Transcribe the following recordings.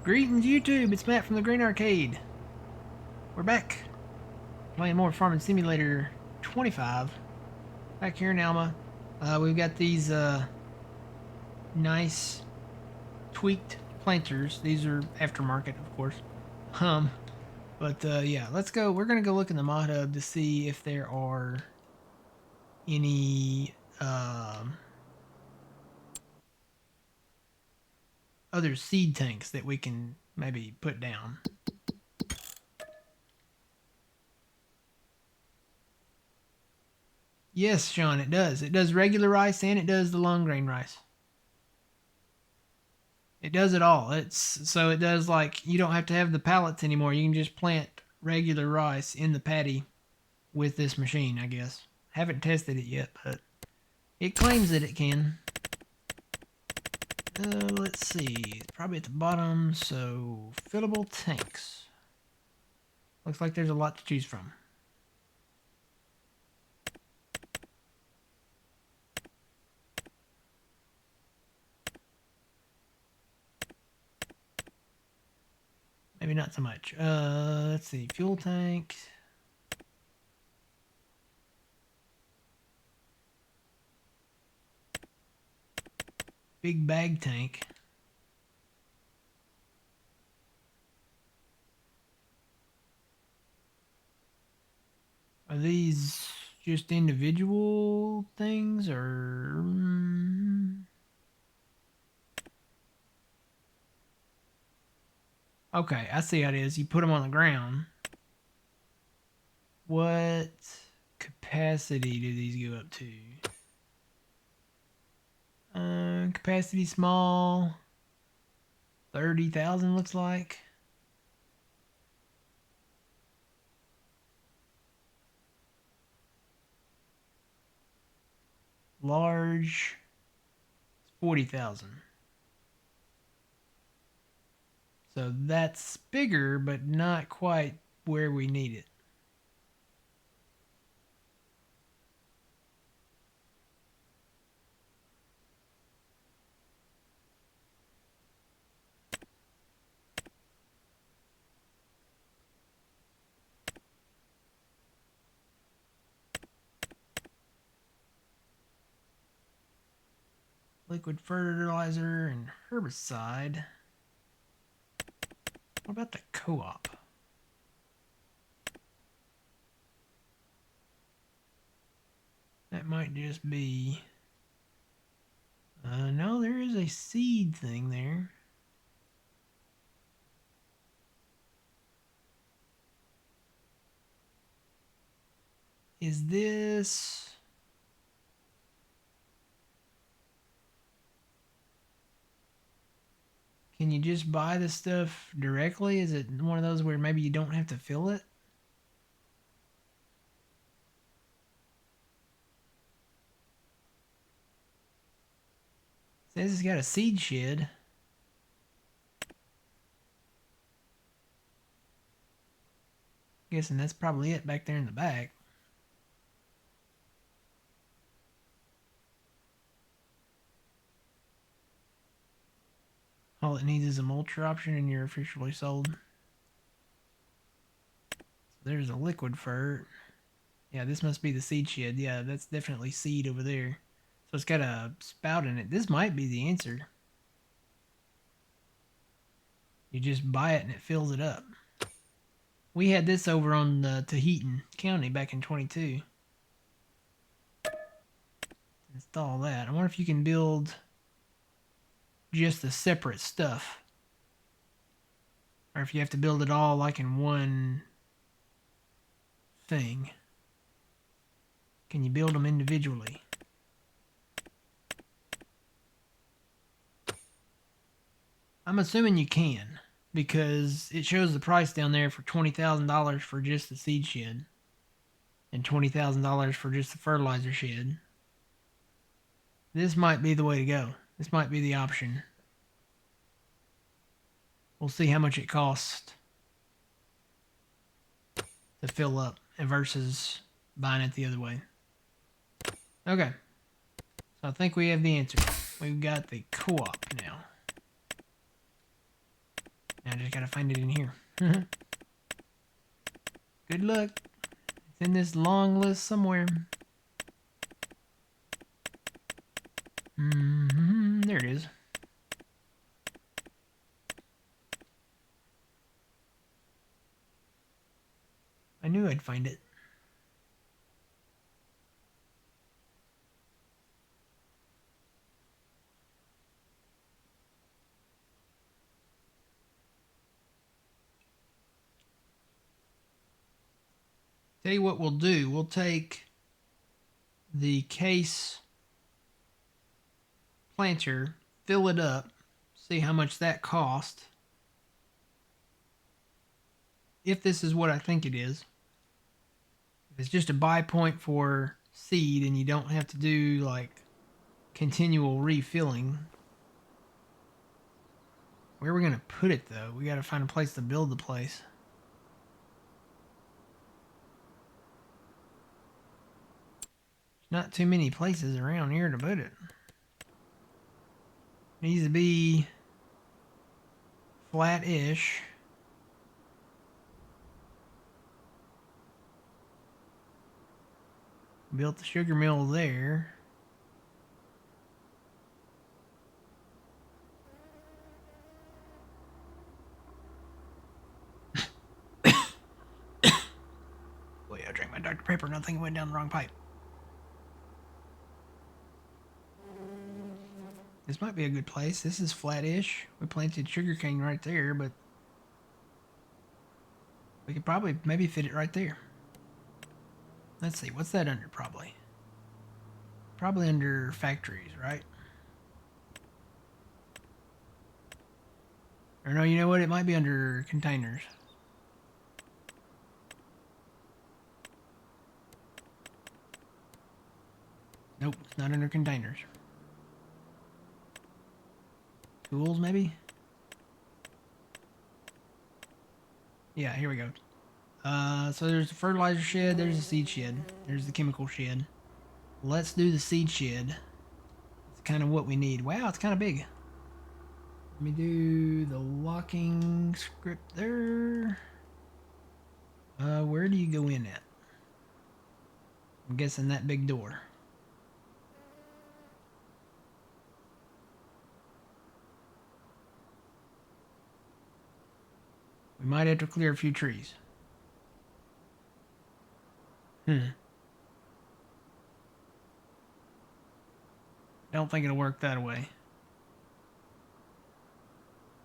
Greetings YouTube, it's Matt from the Green Arcade. We're back playing more Farming Simulator 25 back here in Alma. We've got these nice tweaked planters. These are aftermarket, of course. Um, yeah, let's go. We're gonna go look in the mod hub to see if there are any other seed tanks that we can maybe put down. Yes, Sean, it does. It does regular rice and it does the long grain rice. It does it all. It does, like, you don't have to have the pallets anymore. You can just plant regular rice in the paddy with this machine, I guess. Haven't tested it yet, but it claims that it can. Let's see. It's probably at the bottom, so fillable tanks. Looks like there's a lot to choose from. Maybe not so much. Let's see. Fuel tank. Big bag tank. Are these just individual things, or... Okay, I see how it is. You put them on the ground. What capacity do these go up to? Capacity small. 30,000 looks like. Large. 40,000. So that's bigger, but not quite where we need it. Liquid fertilizer and herbicide. What about the co-op? That might just be... no, there is a seed thing there. Is this... Can you just buy the stuff directly? Is it one of those where maybe you don't have to fill it? It says it's got a seed shed. Guessing that's probably it back there in the back. All it needs is a mulcher option and you're officially sold. So there's a liquid fert. Yeah, this must be the seed shed. Yeah, that's definitely seed over there. So it's got a spout in it. This might be the answer. You just buy it and it fills it up. We had this over on Tahitian County back in 22. Install that. I wonder if you can build just the separate stuff. Or if you have to build it all like in one thing. Can you build them individually? I'm assuming you can, because it shows the price down there for $20,000 for just the seed shed and $20,000 for just the fertilizer shed. This might be the way to go. This might be the option. We'll see how much it costs to fill up versus buying it the other way. Okay. So I think we have the answer. We've got the co-op now. I just gotta find it in here. Good luck. It's in this long list somewhere. There it is. I knew I'd find it. Tell you what we'll do. We'll take the case planter, fill it up, see how much that cost. If this is what I think it is. If it's just a buy point for seed and you don't have to do like continual refilling. Where are we gonna put it though? We gotta find a place to build the place. There's not too many places around here to put it. Needs to be flat-ish. Built the sugar mill there. Boy, I drank my Dr. Pepper and I think it went down the wrong pipe. This might be a good place. This is flat-ish. We planted sugarcane right there, but we could probably maybe fit it right there. Let's see, what's that under probably? Probably under factories, right? Or no, you know what? It might be under containers. Nope, it's not under containers. Tools, maybe? Yeah, here we go. So there's the fertilizer shed, there's the seed shed, there's the chemical shed. Let's do the seed shed. It's kind of what we need. Wow, it's kind of big. Let me do the locking script there. Where do you go in at? I'm guessing that big door. We might have to clear a few trees. Don't think it'll work that way.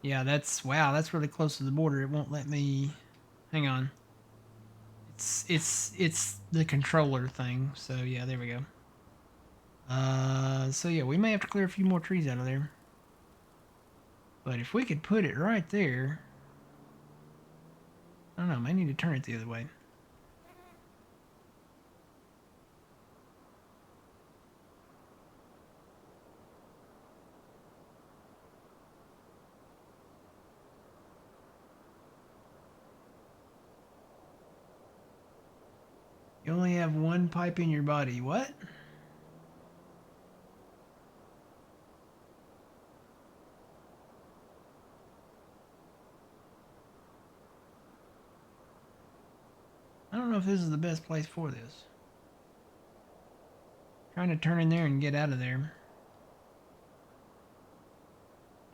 Yeah, wow, that's really close to the border. It won't let me. Hang on. It's the controller thing. So yeah, there we go. So yeah, we may have to clear a few more trees out of there. But if we could put it right there, I don't know, I might need to turn it the other way. You only have one pipe in your body. What? I don't know if this is the best place for this. Trying to turn in there and get out of there.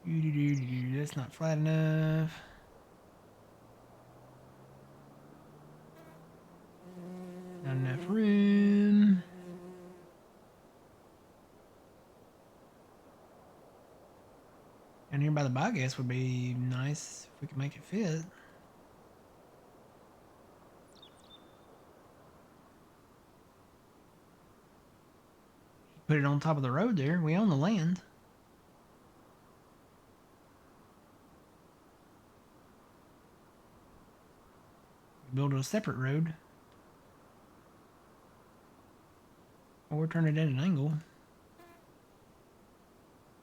That's not flat enough. Not enough room. Down here by the biogas would be nice if we could make it fit. Put it on top of the road there. We own the land. Build a separate road. Or turn it at an angle.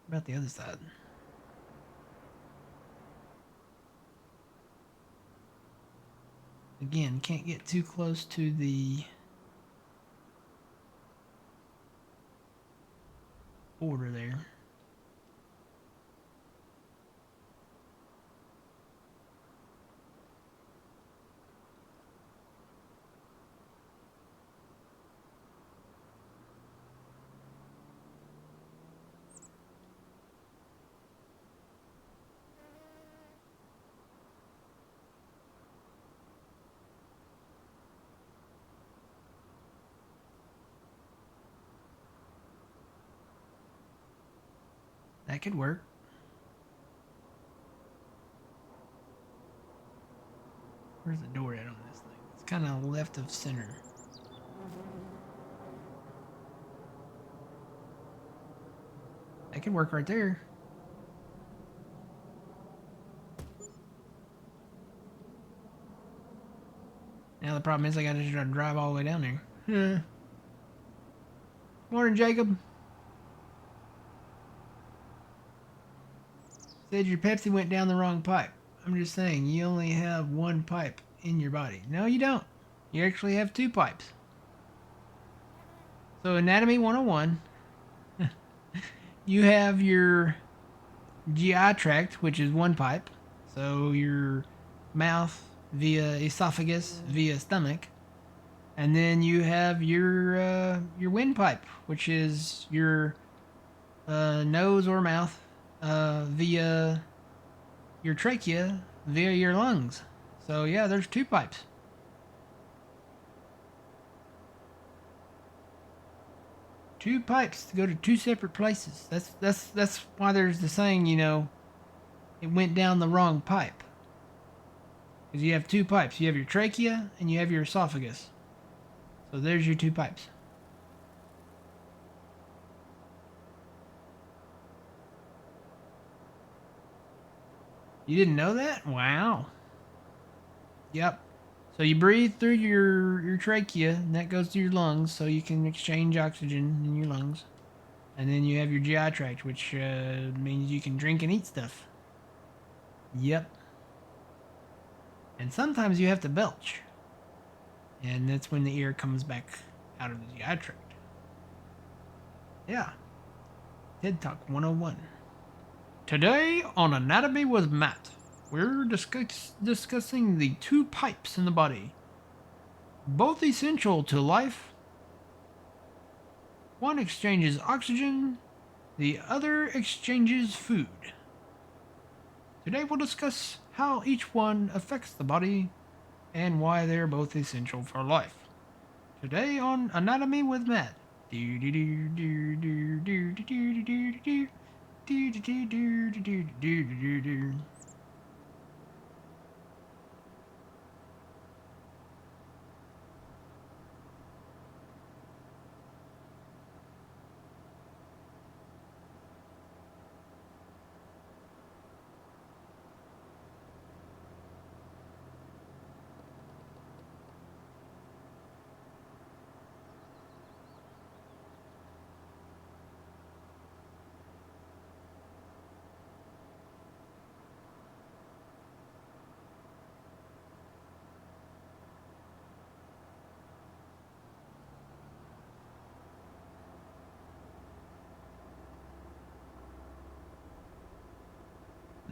What about the other side? Again, can't get too close to the border there. That could work. Where's the door at on this thing? It's kind of left of center. That could work right there. Now the problem is I gotta try to drive all the way down there. Yeah. Morning, Jacob. Said your Pepsi went down the wrong pipe. I'm just saying, you only have one pipe in your body. No, you don't. You actually have two pipes. So Anatomy 101, you have your GI tract, which is one pipe. So your mouth via esophagus via stomach. And then you have your windpipe, which is your nose or mouth via your trachea via your lungs. So yeah, there's two pipes. Two pipes to go to two separate places. That's why there's the saying, you know, it went down the wrong pipe. Because you have two pipes. You have your trachea and you have your esophagus. So there's your two pipes. You didn't know that? Wow. Yep. So you breathe through your trachea, and that goes to your lungs, so you can exchange oxygen in your lungs. And then you have your GI tract, which means you can drink and eat stuff. Yep. And sometimes you have to belch. And that's when the air comes back out of the GI tract. Yeah. TED Talk 101. Today on Anatomy with Matt, we're discussing the two pipes in the body. Both essential to life. One exchanges oxygen, the other exchanges food. Today we'll discuss how each one affects the body and why they're both essential for life. Today on Anatomy with Matt.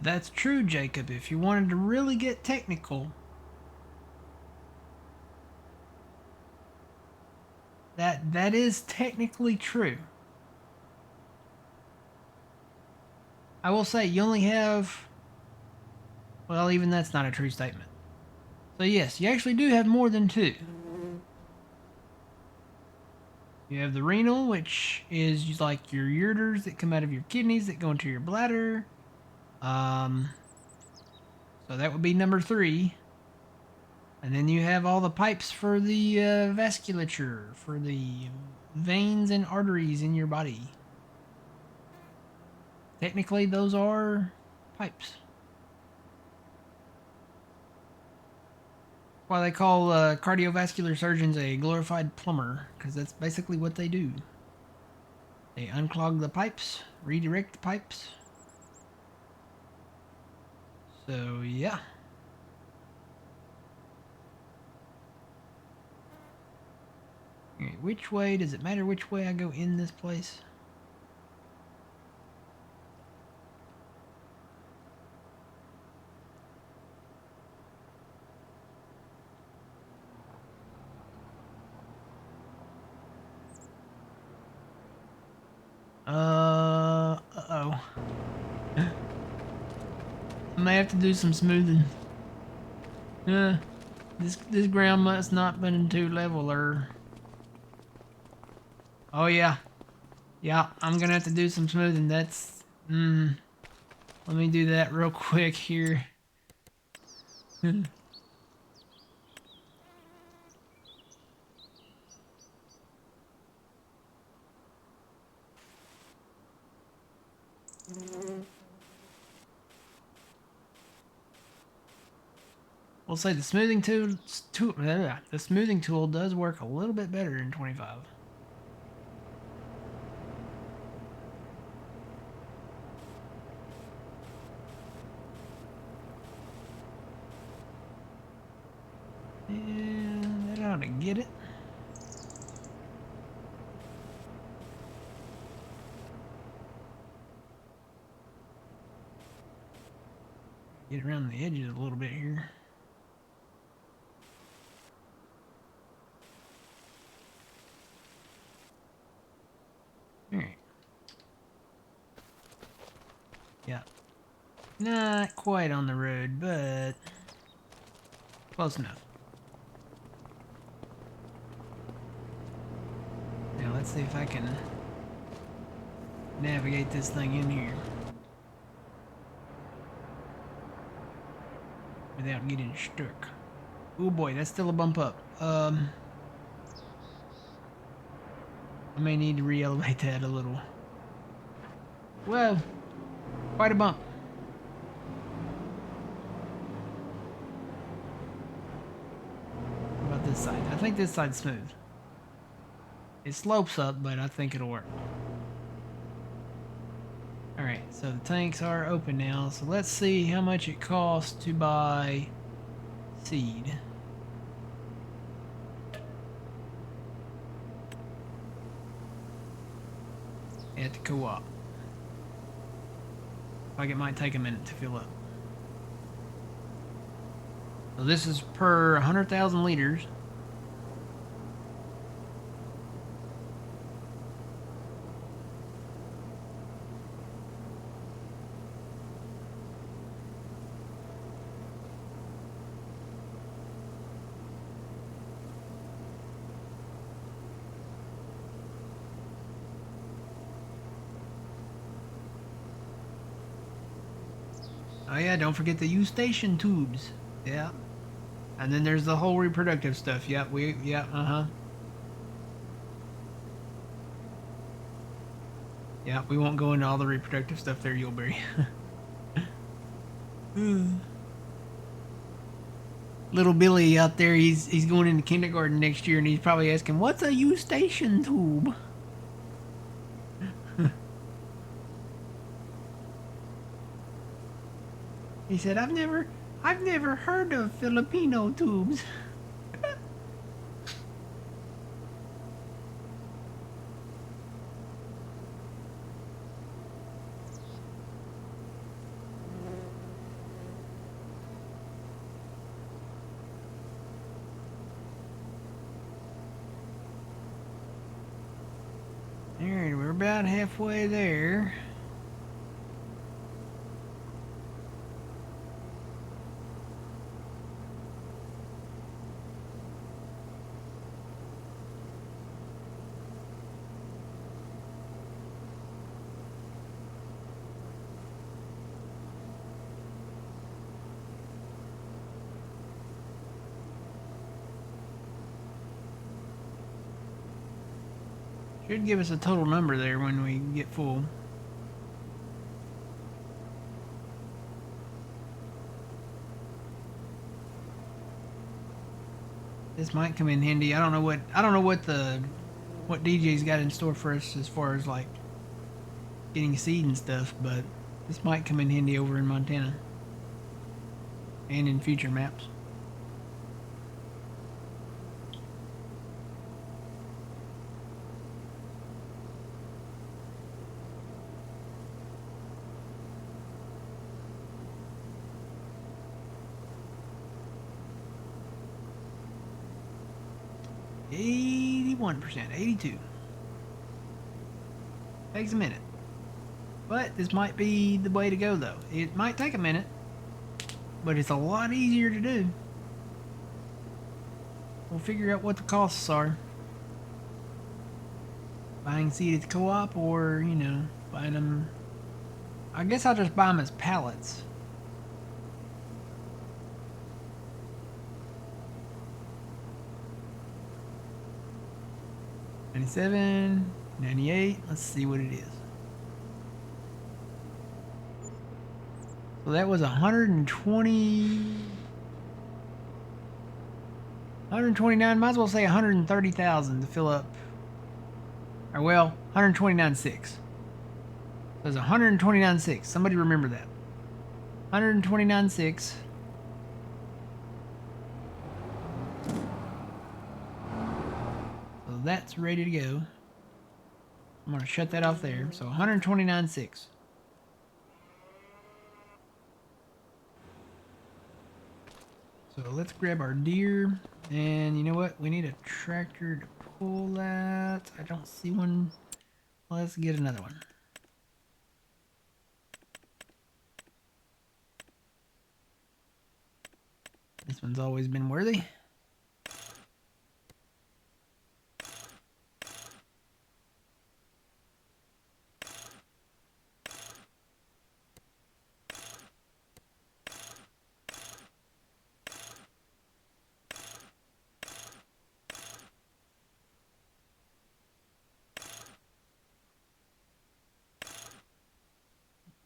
That's true, Jacob. If you wanted to really get technical, that is technically true. I will say you only have, well, even that's not a true statement. So yes, you actually do have more than two. You have the renal, which is like your ureters that come out of your kidneys that go into your bladder. So that would be number 3. And then you have all the pipes for the vasculature, for the veins and arteries in your body. Technically, those are pipes. Why they call cardiovascular surgeons a glorified plumber, because that's basically what they do. They unclog the pipes, redirect the pipes. So, yeah. Okay, which way, does it matter which way I go in this place? Uh-oh. I may have to do some smoothing. This ground must not been too level, or... Oh yeah. Yeah, I'm gonna have to do some smoothing. That's Let me do that real quick here. We'll say the smoothing tool does work a little bit better in 25. And that ought to get it. Get around the edges a little bit here. Alright. Yeah. Not quite on the road, but close enough. Now let's see if I can navigate this thing in here without getting stuck. Oh boy, that's still a bump up. I may need to re-elevate that a little. Whoa, quite a bump. What about this side? I think this side's smooth. It slopes up, but I think it'll work. Alright, so the tanks are open now, so let's see how much it costs to buy seed. At the co-op. Like it might take a minute to fill up. So this is per 100,000 liters. Oh yeah, don't forget the eustachian tubes. Yeah. And then there's the whole reproductive stuff. Yeah, uh-huh. Yeah, we won't go into all the reproductive stuff there, Yuleberry. Little Billy out there, he's going into kindergarten next year, and he's probably asking, "What's a eustachian tube?" He said, I've never heard of Filipino tubes." Alright, we're about halfway there. Should give us a total number there when we get full. This might come in handy. I don't know what DJ's got in store for us as far as like getting seed and stuff, but this might come in handy over in Montana and in future maps. %, 82. Takes a minute. But this might be the way to go though. It might take a minute, but it's a lot easier to do. We'll figure out what the costs are. Buying seed at the co-op or, you know, buying them I guess I'll just buy them as pallets. $97, $98. Let's see what it is. So that was 129. Might as well say 130,000 to fill up. Or well, 129.6. So it's 129.6. Somebody remember that. 129.6. So that's ready to go. I'm going to shut that off there. So 129.6. So let's grab our deer. And you know what? We need a tractor to pull that. I don't see one. Let's get another one. This one's always been worthy.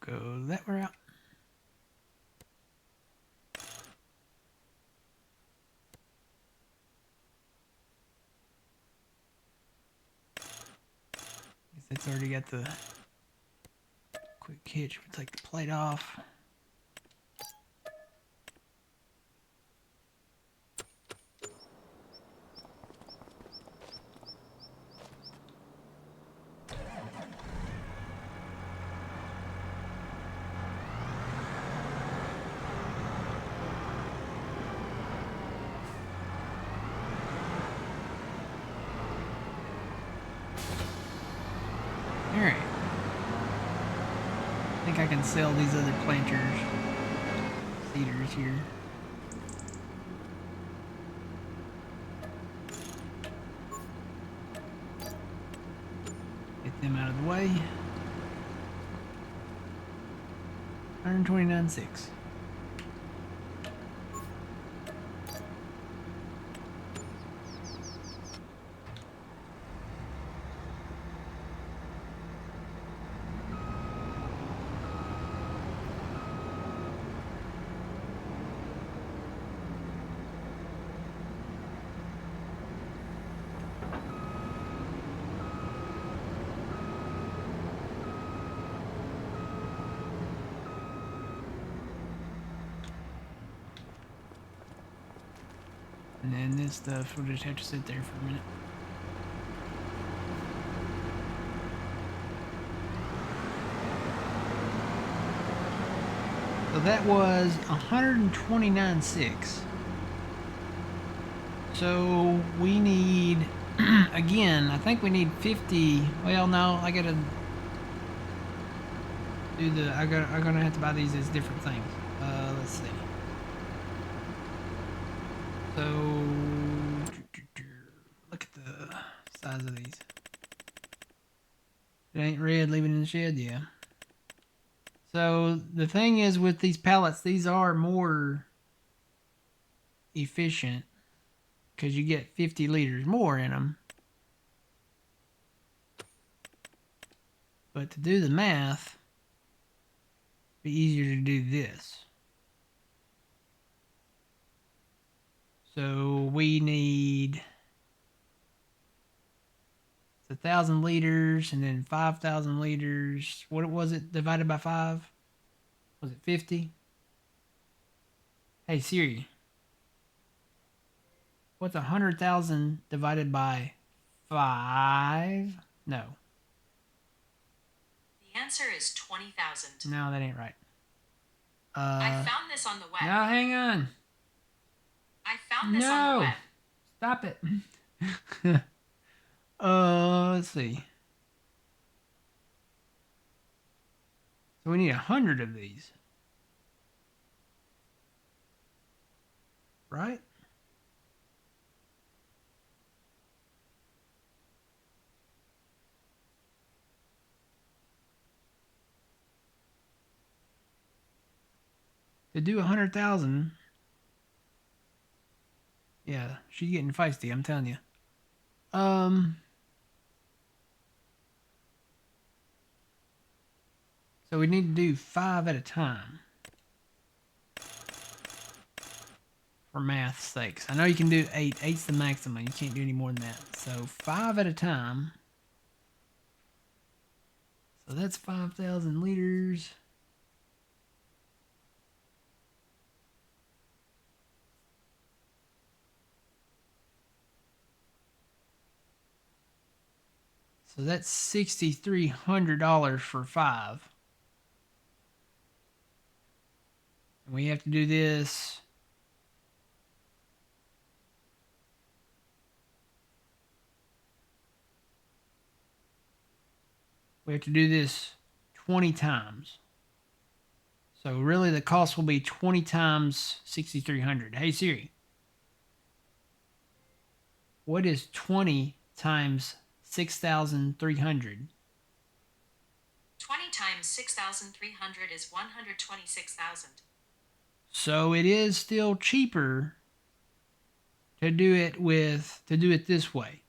Go that route. Guess that's already got the quick hitch. We'll take the plate off. Alright. I think I can sell these other planters, cedars here. Get them out of the way. 129.6. And then this stuff will just have to sit there for a minute. So that was 129.6. So we need, again, I think we need 50. Well, no, I gotta do the, I'm gonna have to buy these as different things. Let's see. So, look at the size of these. It ain't red, leave it in the shed, yeah. So, the thing is with these pallets, these are more efficient because you get 50 liters more in them. But to do the math, it'd be easier to do this. So we need 1,000 liters and then 5,000 liters. What was it divided by 5? Was it 50? Hey Siri, what's 100,000 divided by 5? No. The answer is 20,000. No, that ain't right. I found this on the web. No, hang on. I found this on the web. Stop it. Let's see. So we need 100 of these. Right? To do 100,000. Yeah, she's getting feisty, I'm telling you. So we need to do 5 at a time. For math's sakes. I know you can do 8. 8's the maximum. You can't do any more than that. So 5 at a time. So that's 5,000 liters. So that's $6,300 for 5. And we have to do this. We have to do this 20 times. So really the cost will be 20 times 6,300. Hey Siri, what is 20 times 6,300? 20 times 6,300 is 126,000. So it is still cheaper to do it this way.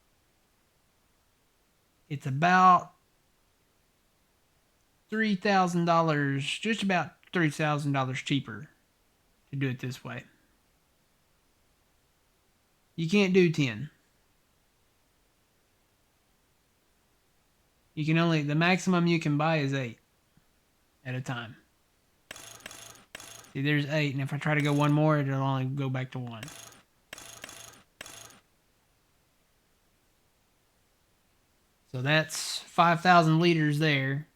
It's about $3,000, just about $3,000 cheaper to do it this way. You can't do 10. You can only, the maximum you can buy is 8 at a time. See, there's 8, and if I try to go one more, it'll only go back to 1. So that's 5,000 liters there.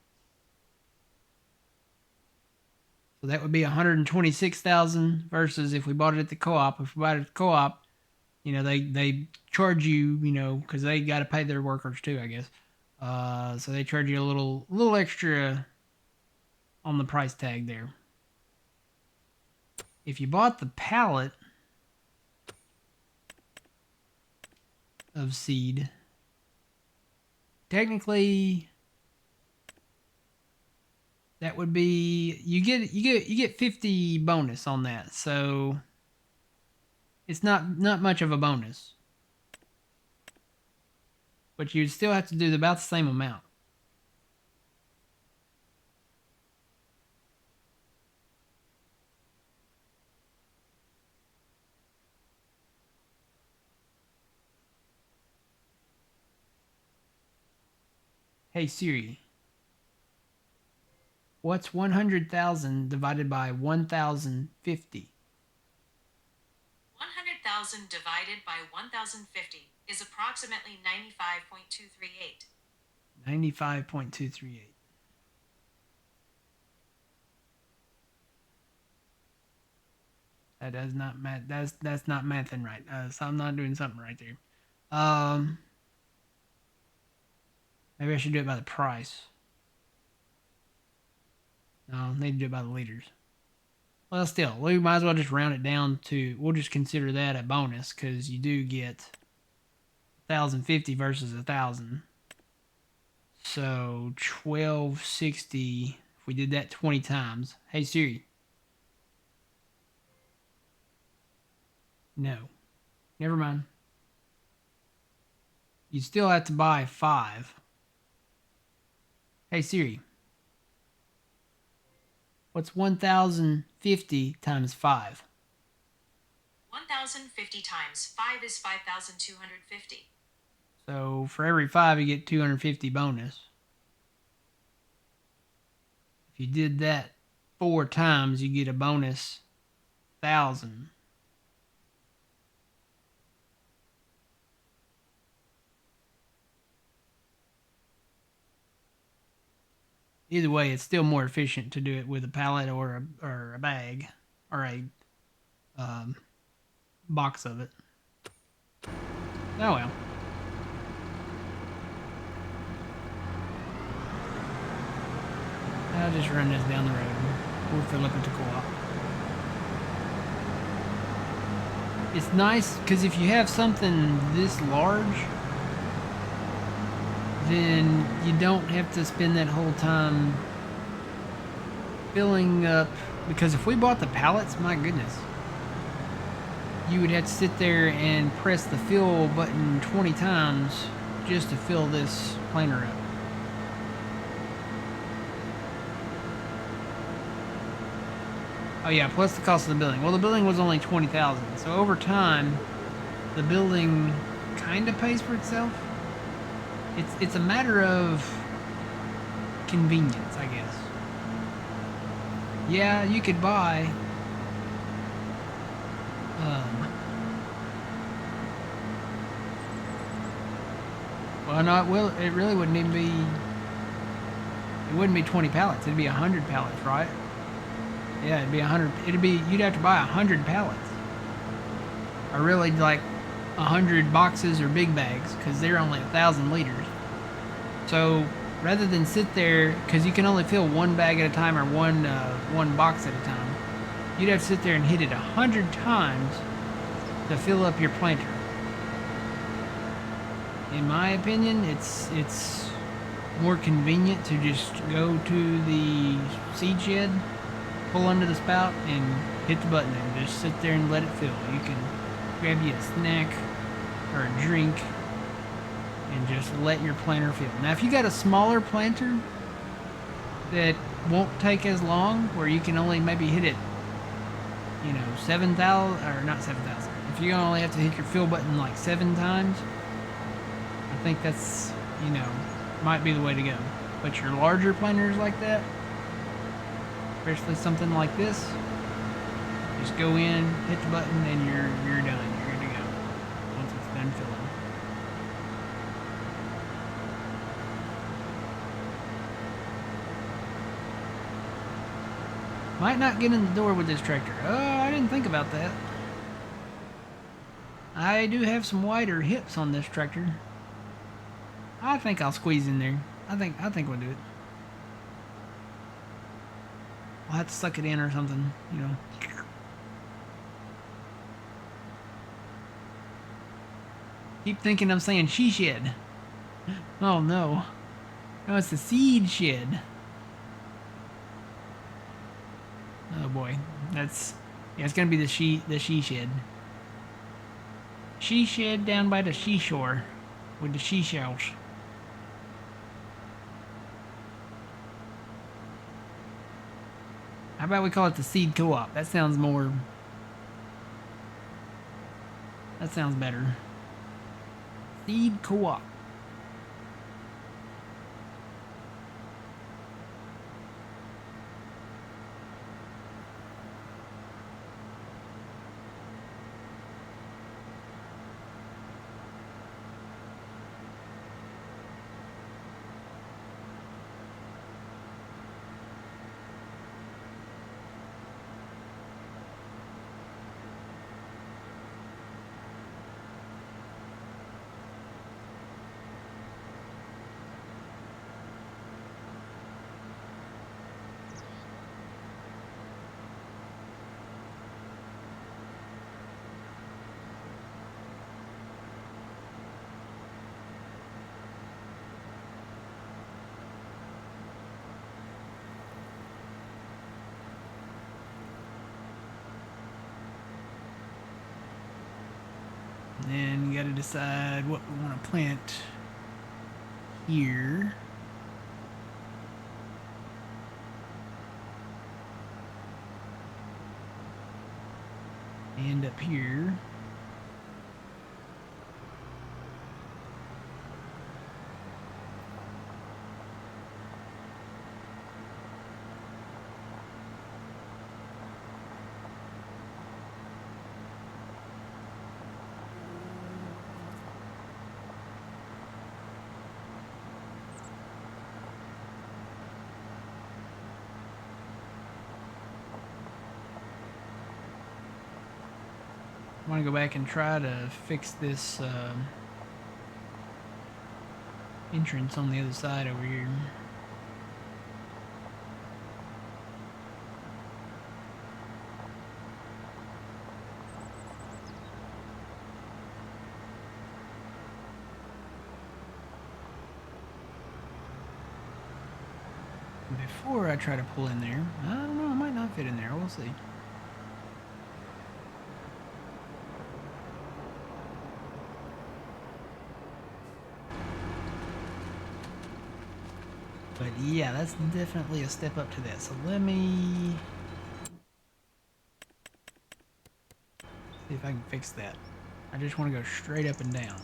So that would be 126,000 versus if we bought it at the co-op. If we bought it at the co-op, they charge you, because they got to pay their workers too, I guess. So they charge you a little extra on the price tag there. If you bought the pallet of seed, technically that would be you get 50 bonus on that. So it's not much of a bonus. But you'd still have to do about the same amount. Hey Siri, what's 100,000 divided by 1,050? 100,000 divided by 1,050 is approximately 95.238. 95.238. That does not math. That's not mathing right. So I'm not doing something right there. Maybe I should do it by the price. No, I need to do it by the liters. Well, still, we might as well just round it down to. We'll just consider that a bonus because you do get 1,050 versus 1,000. So 1,260. If we did that 20 times. Hey Siri. No. Never mind. You still have to buy 5. Hey Siri. What's 1,050 times 5? 1,050 times 5 is 5,250. So for every 5, you get 250 bonus. If you did that 4 times, you get a bonus 1,000. Either way, it's still more efficient to do it with a pallet or a bag or a box of it. Oh well. I'll just run this down the road. We'll fill up at the co-op. It's nice because if you have something this large, then you don't have to spend that whole time filling up Because if we bought the pallets, my goodness, you would have to sit there and press the fill button 20 times just to fill this planter up. Oh yeah, plus the cost of the building. Well, the building was only 20,000, so over time, the building kind of pays for itself. It's a matter of convenience, I guess. Yeah, you could buy. Um, well, no, it really wouldn't even be. It wouldn't be 20 pallets. It'd be 100 pallets, right? Yeah, it'd be 100. It'd be. You'd have to buy 100 pallets, or really like 100 boxes or big bags, because they're only 1,000 liters. So rather than sit there, because you can only fill one bag at a time or one box at a time, you'd have to sit there and hit it 100 times to fill up your planter. In my opinion, it's more convenient to just go to the seed shed, pull under the spout, and hit the button and just sit there and let it fill. You can grab you a snack or a drink and just let your planter fill. Now, if you got a smaller planter that won't take as long, where you can only maybe hit it, 7,000, or not 7,000. If you only have to hit your fill button like 7 times, I think that's, might be the way to go. But your larger planters like that, especially something like this, just go in, hit the button, and you're done. You're good to go once it's done filling. Might not get in the door with this tractor. Oh, I didn't think about that. I do have some wider hips on this tractor. I think I'll squeeze in there. I think we'll do it. I'll have to suck it in or something, Keep thinking I'm saying she shed. Oh no. No, it's the seed shed. Oh boy. Yeah, it's gonna be the she shed. She shed down by the seashore with the seashells. How about we call it the seed co-op? That sounds better. Seed co-op. And you got to decide what we want to plant here. And up here. I want to go back and try to fix this entrance on the other side over here. Before I try to pull in there, I don't know, I might not fit in there. see. But yeah, that's definitely a step up to that. So let me see if I can fix that. I just want to go straight up and down.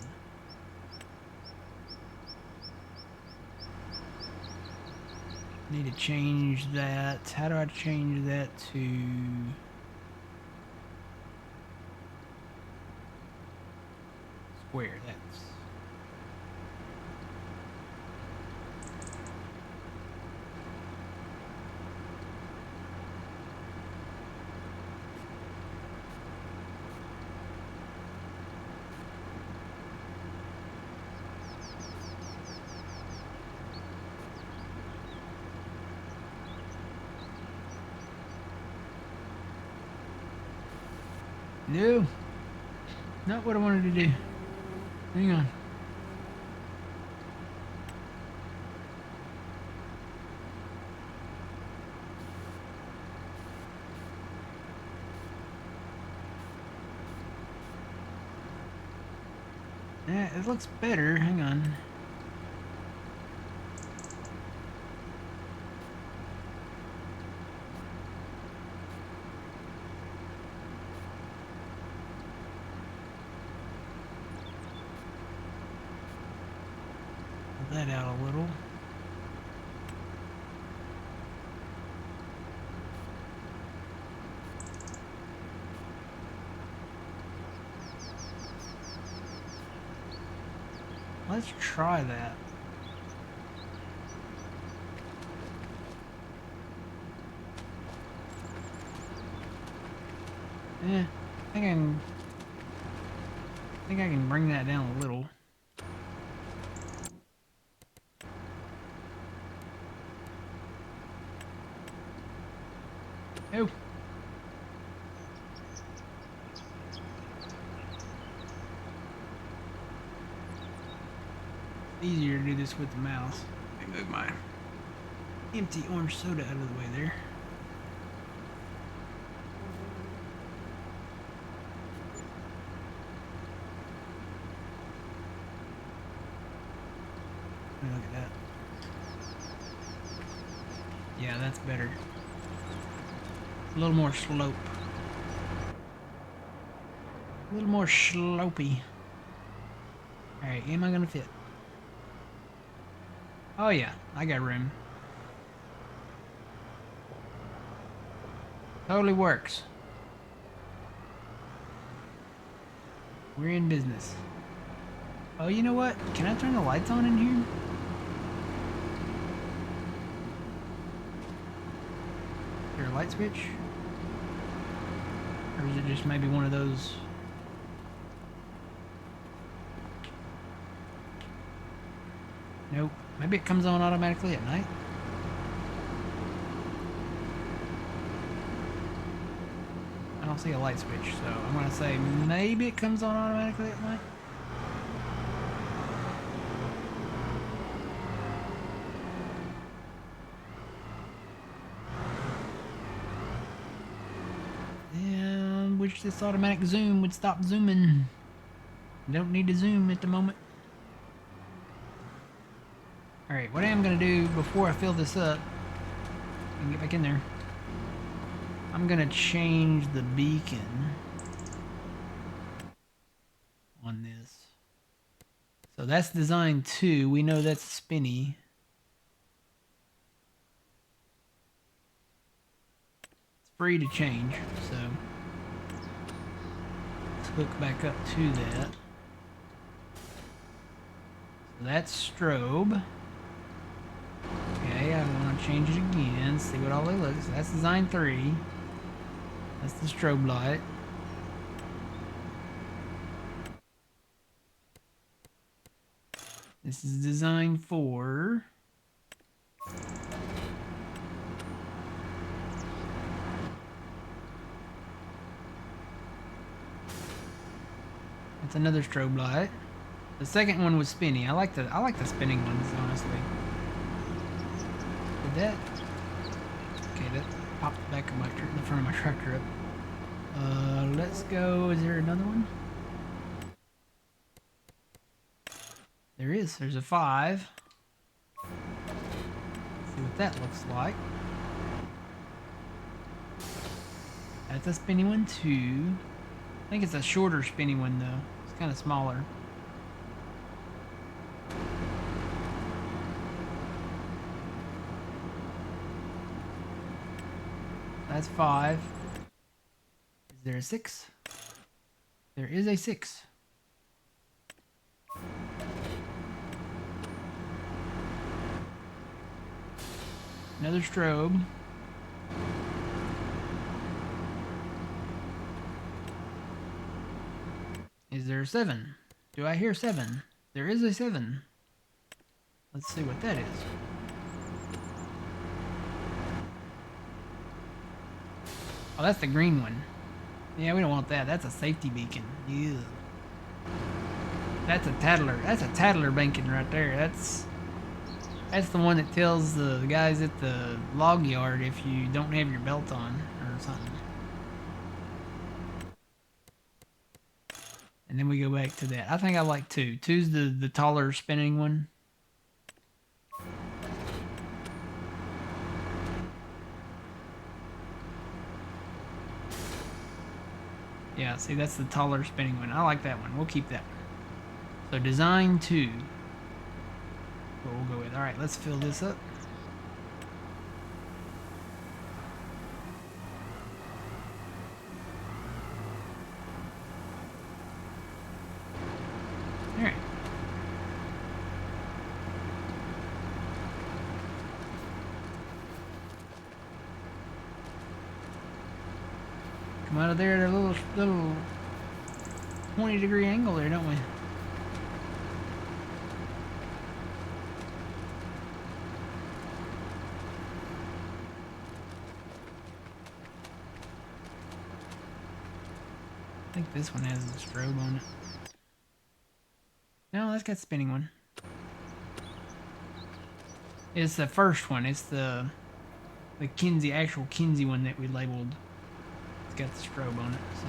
Need to change that. How do I change that to square? That's no, not what I wanted to do. Hang on. Yeah, it looks better. Hang on. Pull that out a little. Let's try that. Yeah, I think I can bring that down a little. Oh. Easier to do this with the mouse. Let me move my empty orange soda out of the way there. Look at that. Yeah, that's better. A little more slope. A little more slopey. Alright, am I gonna fit? Oh yeah, I got room. Totally works. We're in business. Oh, you know what? Can I turn the lights on in here? Is there a light switch? Or is it just maybe one of those? Nope. Maybe it comes on automatically at night. I don't see a light switch, so I'm gonna say maybe it comes on automatically at night. Yeah, wish this automatic zoom would stop zooming. Don't need to zoom at the moment. Alright, what I am gonna do before I fill this up and get back in there, I'm gonna change the beacon on this. So that's design 2. We know that's spinny. It's free to change, so let's hook back up to that. So that's strobe. Okay, I want to change it again, see what all they look. So that's design 3. That's the strobe light. This is design 4. That's another strobe light. The second one was spinny. I like the spinning ones, honestly. Did that? Okay, pop the back of the front of my tractor up. Let's go. Is there another one? There is. There's a 5. Let's see what that looks like. That's a spinny one too. I think it's a shorter spinny one though. It's kind of smaller. That's 5. Is there a 6? There is a 6. Another strobe. Is there a 7? Do I hear 7? There is a 7. Let's see what that is. Oh, that's the green one. Yeah, we don't want that. That's a safety beacon. Yeah. That's a tattler. That's a tattler beacon right there. That's the one that tells the guys at the log yard if you don't have your belt on or something. And then we go back to that. I think I like 2. 2's the taller spinning one. Yeah, see, that's the taller spinning one. I like that one. We'll keep that one. So design 2. What we'll go with. All right, let's fill this up. All right. Come out of there at a little 20-degree angle there, don't we? I think this one has a strobe on it. No, that's got the spinning one. It's the first one. It's the Kinsey, actual Kinsey one that we labeled. It's got the strobe on it, so.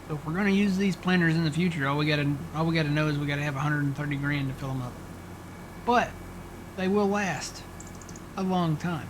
So if we're gonna use these planters in the future, all we gotta know is we gotta have 130 grand to fill them up. But they will last a long time.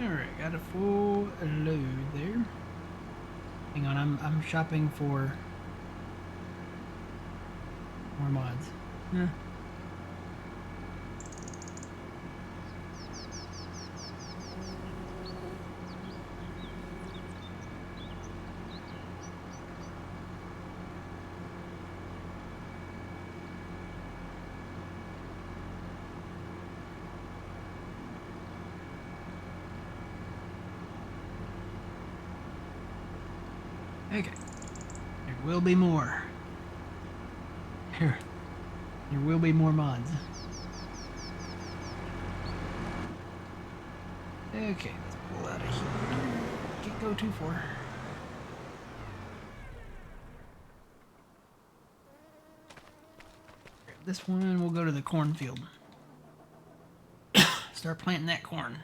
Alright, got a full load there. Hang on, I'm shopping for more mods. Huh. Okay. There will be more. Here. There will be more mods. Okay, let's pull out of here. Can't go too far. Grab this one, we'll go to the cornfield. Start planting that corn.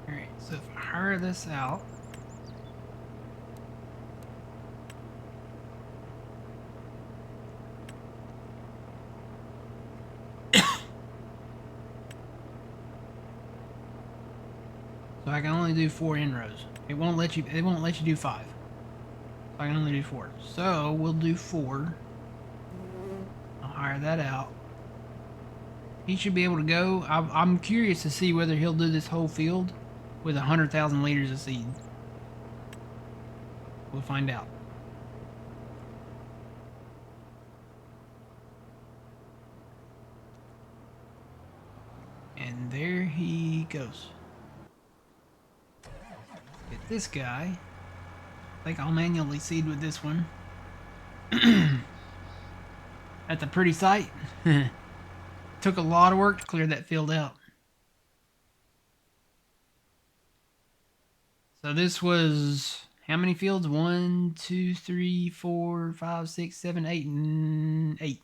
Alright, so if I hire this out, so I can only do 4 inrows. It won't let you do 5. So I can only do 4. So we'll do 4. I'll hire that out. He should be able to go. I'm curious to see whether he'll do this whole field with 100,000 liters of seed. We'll find out. And there he goes. Get this guy. I think I'll manually seed with this one. That's a pretty sight. Took a lot of work to clear that field out. So this was how many fields? 1, 2, 3, 4, 5, 6, 7, 8, and 8.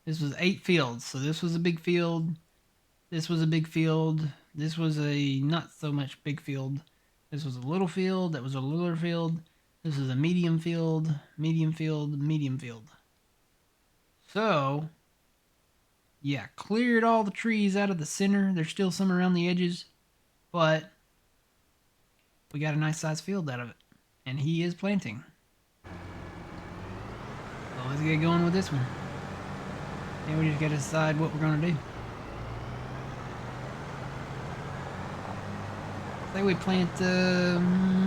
This was 8 fields. So this was a big field. This was a big field. This was a not so much big field. This was a little field. That was a littler field. This is a medium field, medium field, medium field. So, yeah, cleared all the trees out of the center. There's still some around the edges, but we got a nice sized field out of it. And he is planting. So let's get going with this one. And we just gotta decide what we're gonna do. Say we plant,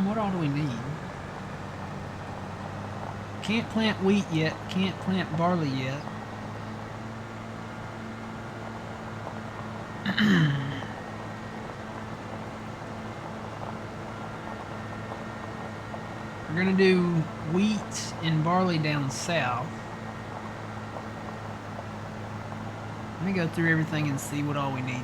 what all do we need? Can't plant wheat yet, can't plant barley yet. We're gonna do wheat and barley down south. Let me go through everything and see what all we need.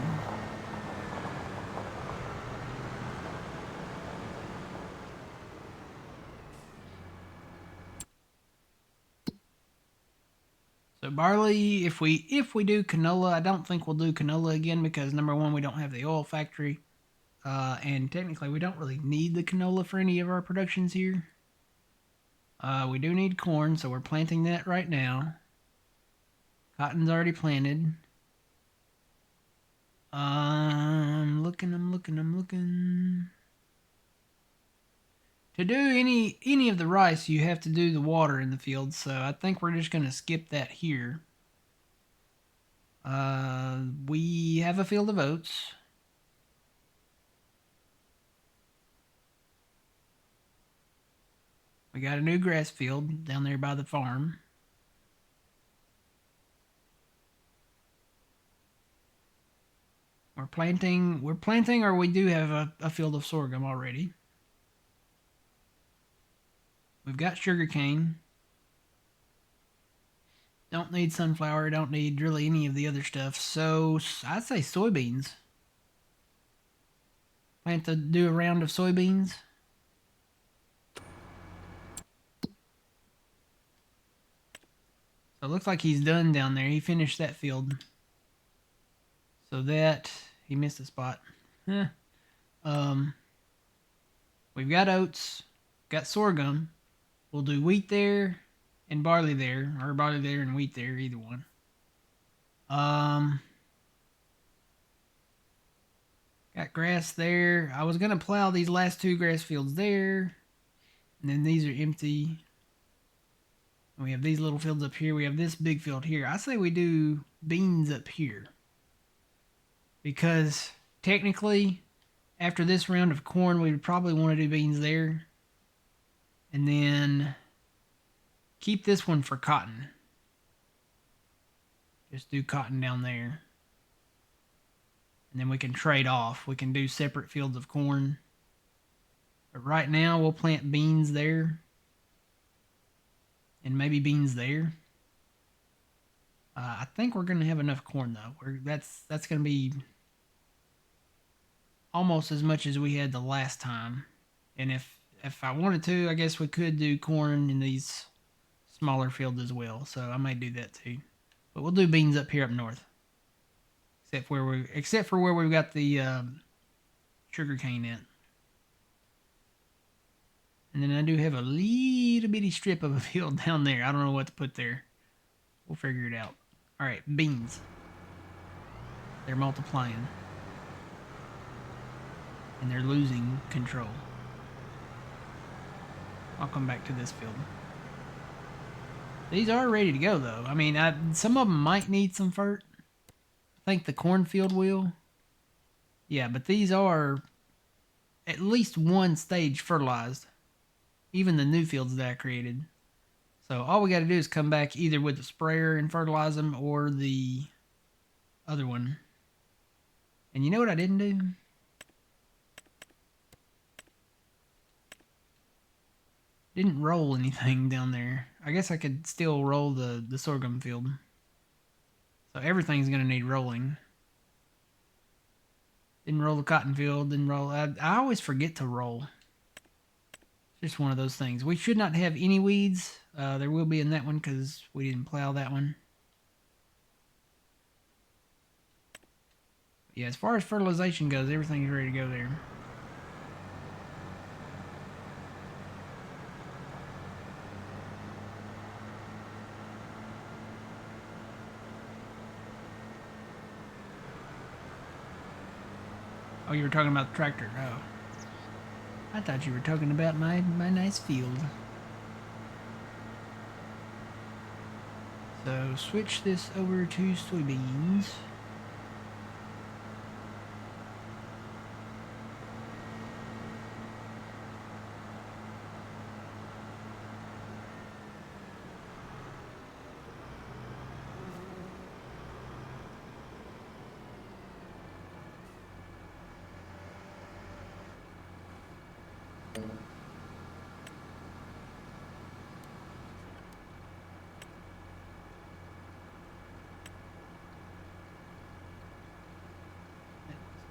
So barley, if we do canola, I don't think we'll do canola again because number one, we don't have the oil factory, and technically we don't really need the canola for any of our productions here. We do need corn, so we're planting that right now. Cotton's already planted. I'm looking. To do any of the rice, you have to do the water in the field, so I think we're just gonna skip that here. We have a field of oats. We got a new grass field down there by the farm. We're planting, or we do have a field of sorghum already. We've got sugar cane. Don't need sunflower. Don't need really any of the other stuff. So I'd say soybeans. Plan to do a round of soybeans. So it looks like he's done down there. He finished that field. So that he missed a spot. um, we've got oats, got sorghum. We'll do wheat there and barley there, or barley there and wheat there, either one. Um, got grass there. I was gonna plow these last two grass fields there, and then these are empty. And we have these little fields up here. We have this big field here. I say we do beans up here because technically, after this round of corn, we would probably want to do beans there, and then keep this one for cotton. Just do cotton down there. And then we can trade off. We can do separate fields of corn. But right now, we'll plant beans there. And maybe beans there. I think we're going to have enough corn, though. That's going to be almost as much as we had the last time. And if I wanted to, I guess we could do corn in these smaller fields as well. So I might do that too. But we'll do beans up here up north. Except for where we've got the sugar cane at. And then I do have a little bitty strip of a field down there. I don't know what to put there. We'll figure it out. All right, beans. They're multiplying. And they're losing control. I'll come back to this field. These are ready to go, though. I mean, some of them might need some fert. I think the cornfield will. Yeah, but these are at least one stage fertilized. Even the new fields that I created. So all we got to do is come back either with the sprayer and fertilize them or the other one. And you know what I didn't do? Didn't roll anything down there. I guess I could still roll the sorghum field. So everything's going to need rolling. Didn't roll the cotton field. Didn't roll. I always forget to roll. It's just one of those things. We should not have any weeds. There will be in that one because we didn't plow that one. Yeah, as far as fertilization goes, everything's ready to go there. Oh, you were talking about the tractor. Oh. I thought you were talking about my nice field. So switch this over to soybeans.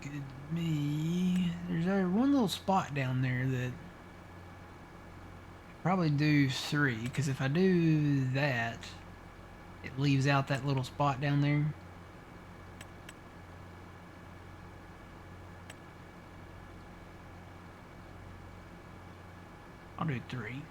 Good to me. There's one little spot down there that probably do 3, because if I do that, it leaves out that little spot down there. I'll do 3.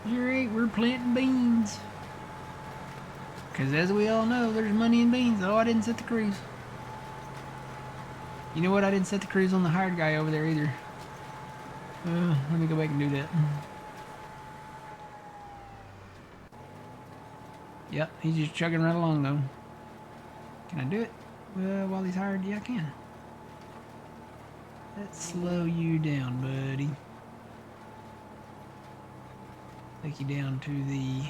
Alright, we're planting beans. Because as we all know, there's money in beans. Oh, I didn't set the cruise. You know what? I didn't set the cruise on the hired guy over there either. Let me go back and do that. Yep, he's just chugging right along though. Can I do it while he's hired? Yeah, I can. Let's slow you down, buddy. Take you down to the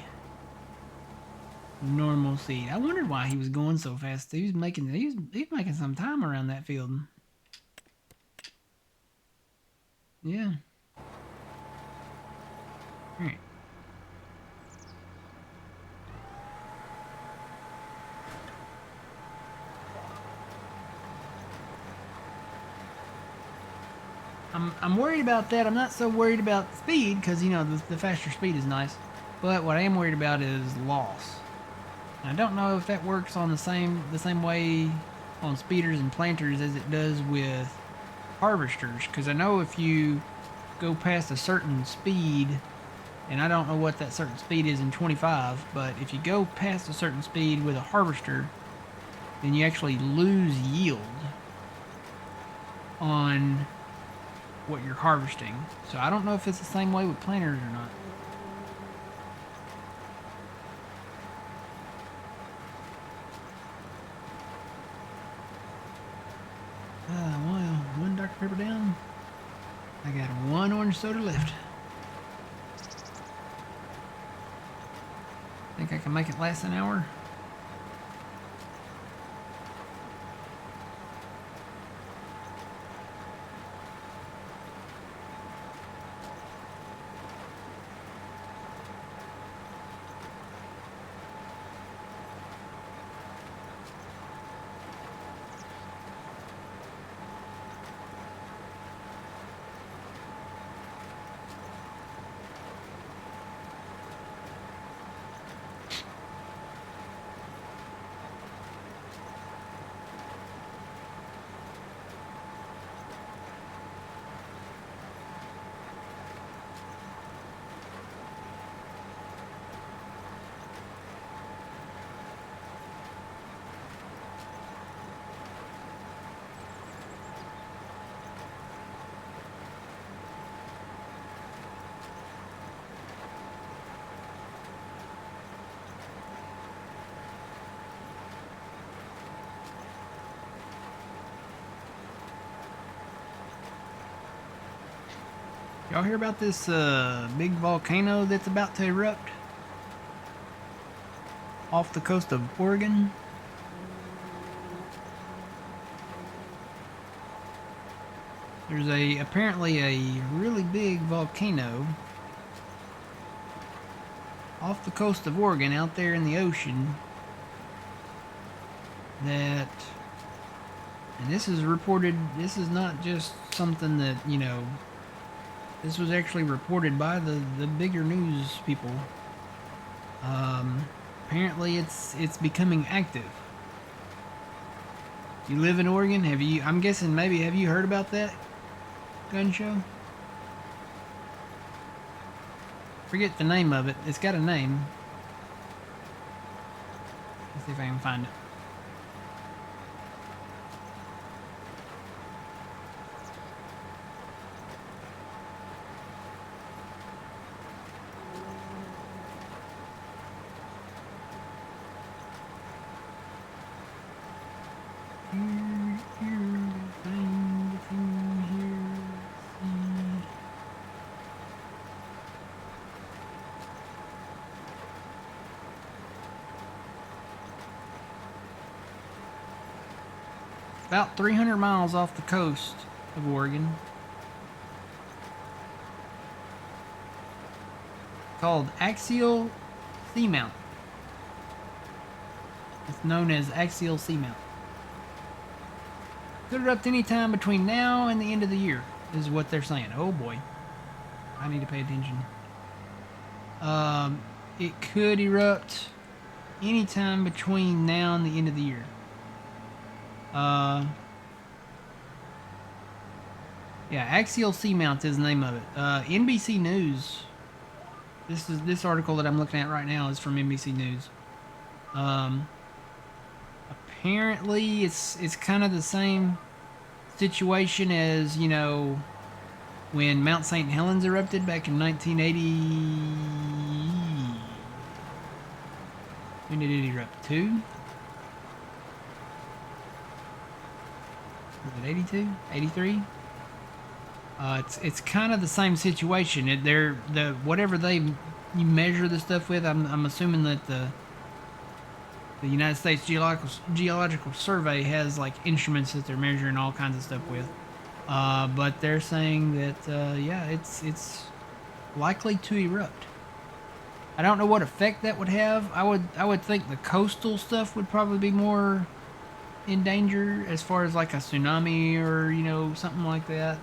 normal seat. I wondered why he was going so fast. He was making some time around that field. Yeah. All right. I'm worried about that. I'm not so worried about speed because you know the faster speed is nice, but what I am worried about is loss. And I don't know if that works on the same way on speeders and planters as it does with harvesters. Because I know if you go past a certain speed, and I don't know what that certain speed is in 25, but if you go past a certain speed with a harvester, then you actually lose yield on what you're harvesting. So I don't know if it's the same way with planters or not. Well, one Dr. Pepper down. I got one orange soda left. Think I can make it last an hour? Y'all hear about this big volcano that's about to erupt off the coast of Oregon? There's apparently a really big volcano off the coast of Oregon out there in the ocean that, and this is reported, this is not just something that, you know, this was actually reported by the bigger news people. Apparently it's becoming active. You live in Oregon? Have you, I'm guessing maybe, have you heard about that gun show? Forget the name of it. It's got a name. Let's see if I can find it. About 300 miles off the coast of Oregon. Called Axial Seamount. It's known as Axial Seamount. Could erupt any time between now and the end of the year, is what they're saying. Oh boy. I need to pay attention. It could erupt anytime between now and the end of the year. Yeah, Axial Seamount is the name of it. NBC News This article that I'm looking at right now is from NBC News. Um, Apparently, it's kind of the same situation as when Mount St. Helens erupted back in 1980. When did it erupt? Two? Was it 82? 83? It's kind of the same situation. They're the whatever they you measure the stuff with. I'm assuming that the United States Geological Survey has like instruments that they're measuring all kinds of stuff with. But they're saying that yeah, it's likely to erupt. I don't know what effect that would have. I would think the coastal stuff would probably be more in danger as far as like a tsunami or something like that.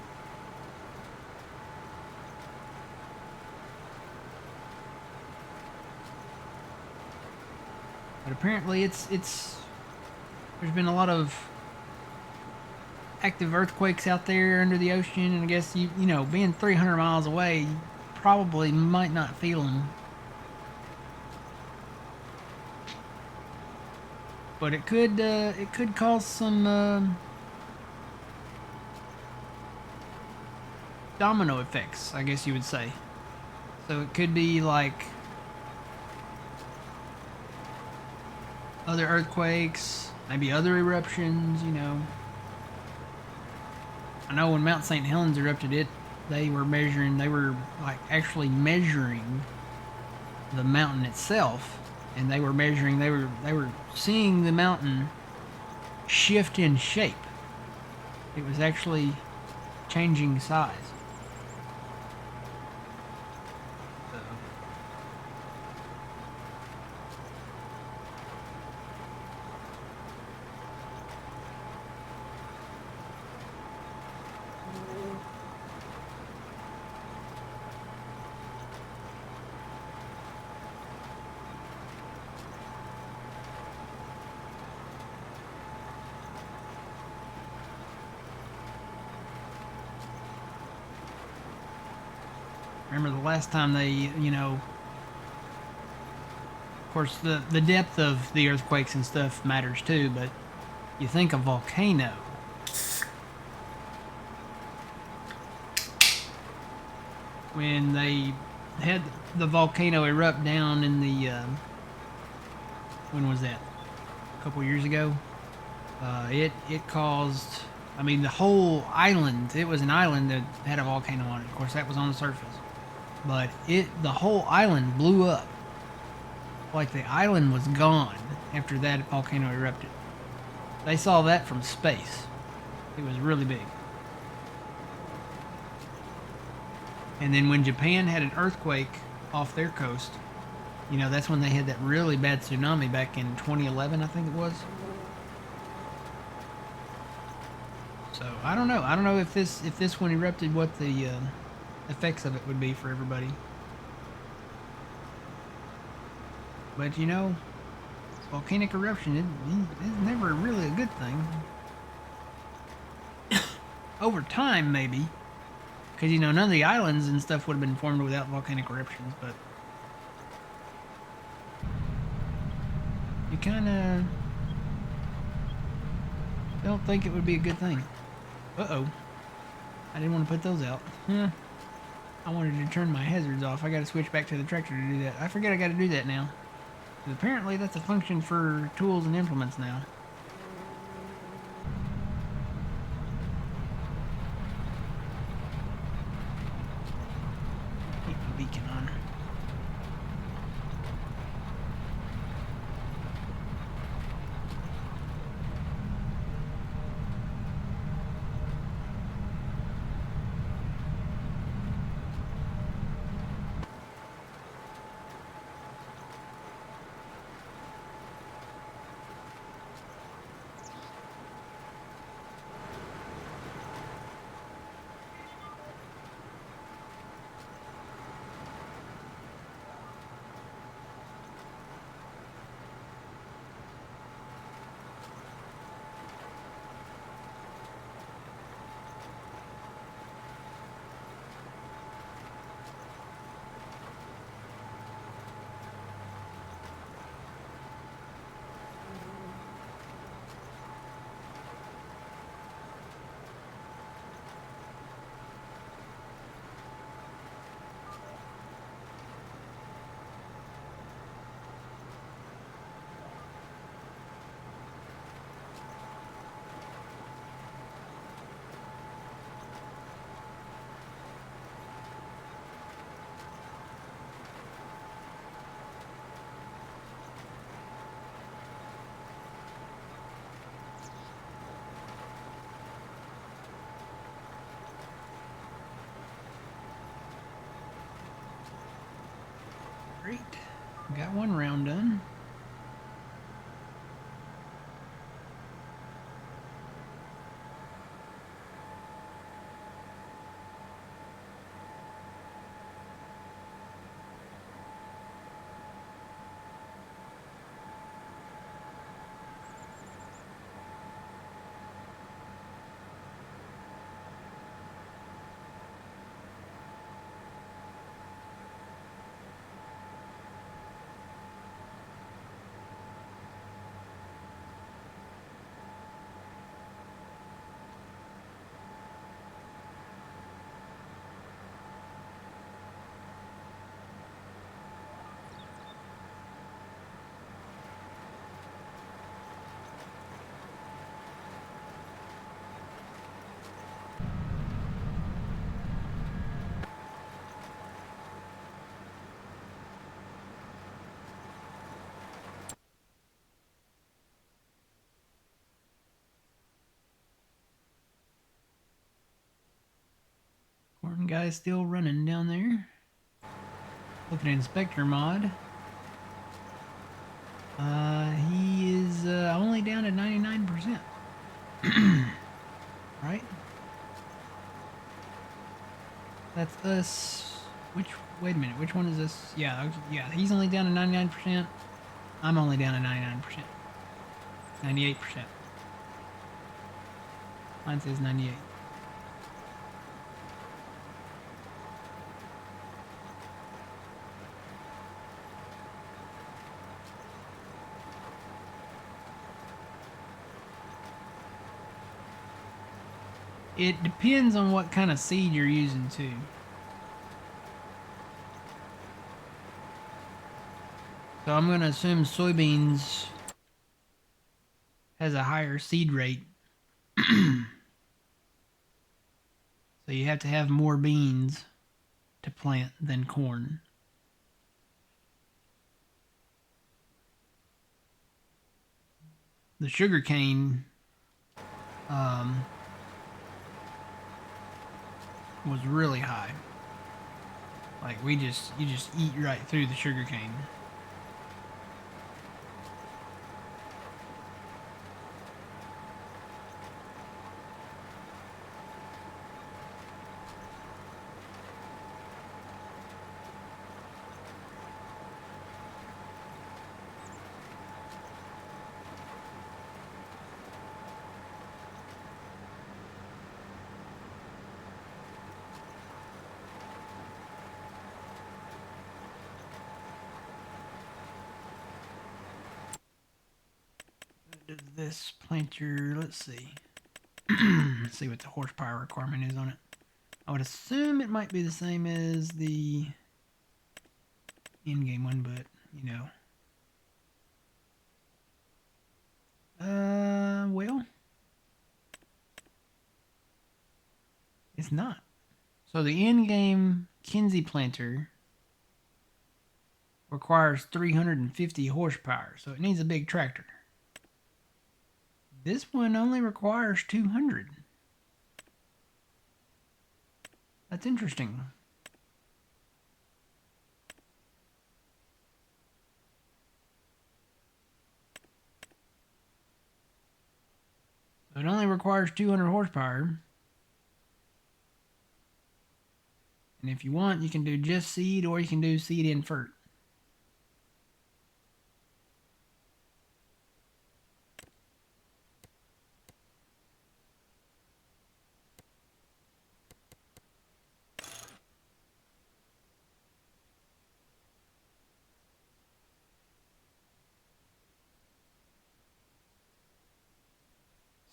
But apparently it's there's been a lot of active earthquakes out there under the ocean, and I guess being 300 miles away, you probably might not feel them, but it could cause some domino effects, I guess you would say. So it could be like other earthquakes, maybe other eruptions. I know when Mount St. Helens erupted, they were like actually measuring the mountain itself, and they were seeing the mountain shift in shape. It was actually changing size. So, remember the last time of course, the depth of the earthquakes and stuff matters too, but you think a volcano, when they had the volcano erupt down in the when was that? A couple years ago. It caused. I mean, the whole island. It was an island that had a volcano on it. Of course, that was on the surface, but the whole island blew up. Like the island was gone after that volcano erupted. They saw that from space. It was really big. And then when Japan had an earthquake off their coast, that's when they had that really bad tsunami back in 2011, I think it was. So I don't know. I don't know if this one erupted, what the effects of it would be for everybody. But volcanic eruption is never really a good thing. Over time, maybe, because none of the islands and stuff would have been formed without volcanic eruptions. But you kind of don't think it would be a good thing. Uh-oh. I didn't want to put those out. Huh. I wanted to turn my hazards off. I got to switch back to the tractor to do that. I forget I got to do that now. Because apparently that's a function for tools and implements now. Keep the beacon on. Great. Got one round done. Corn guy's still running down there. Looking at Inspector mod. He is only down to 99%. Right? That's us. Wait a minute, which one is this? Yeah, he's only down to 99%. I'm only down to 99%. 98%. Mine says 98. It depends on what kind of seed you're using too. So I'm going to assume soybeans has a higher seed rate. So you have to have more beans to plant than corn. The sugarcane was really high. Like you just eat right through the sugarcane. Does this planter, let's see. Let's see what the horsepower requirement is on it. I would assume it might be the same as the in-game one, but you know. Well, it's not. So the in-game Kinsey planter requires 350 horsepower, so it needs a big tractor. This one only requires 200. That's interesting. So it only requires 200 horsepower. And if you want, you can do just seed or you can do seed and fert.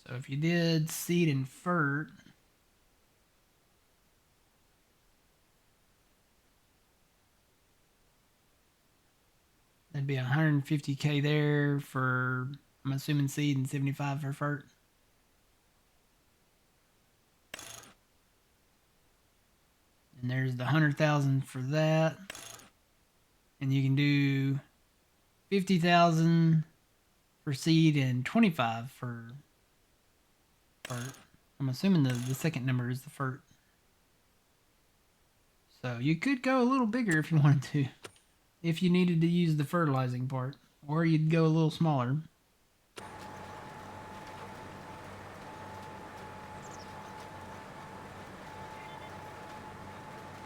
So if you did seed and fert, that'd be 150K there for, I'm assuming seed, and 75 for fert. And there's the 100,000 for that. And you can do 50,000 for seed and 25 for fert. I'm assuming the second number is the fert. So you could go a little bigger if you wanted to. if you needed to use the fertilizing part, or you'd go a little smaller.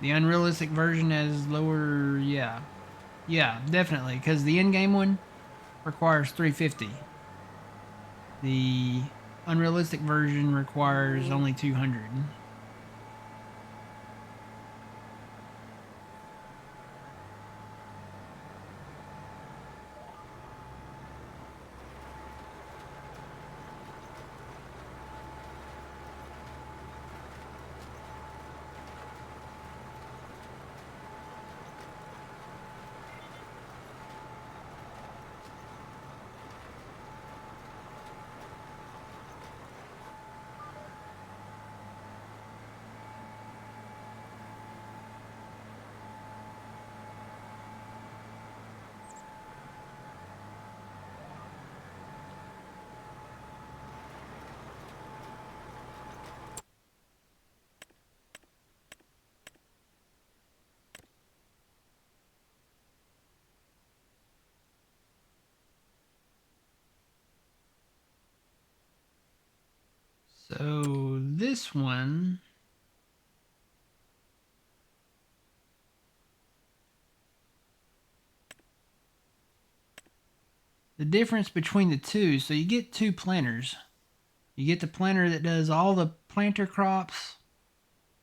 The unrealistic version has lower, yeah. Yeah, definitely, because the in-game one requires 350. The unrealistic version requires only 200. So this one, the difference between the two, so you get two planters. You get the planter that does all the planter crops,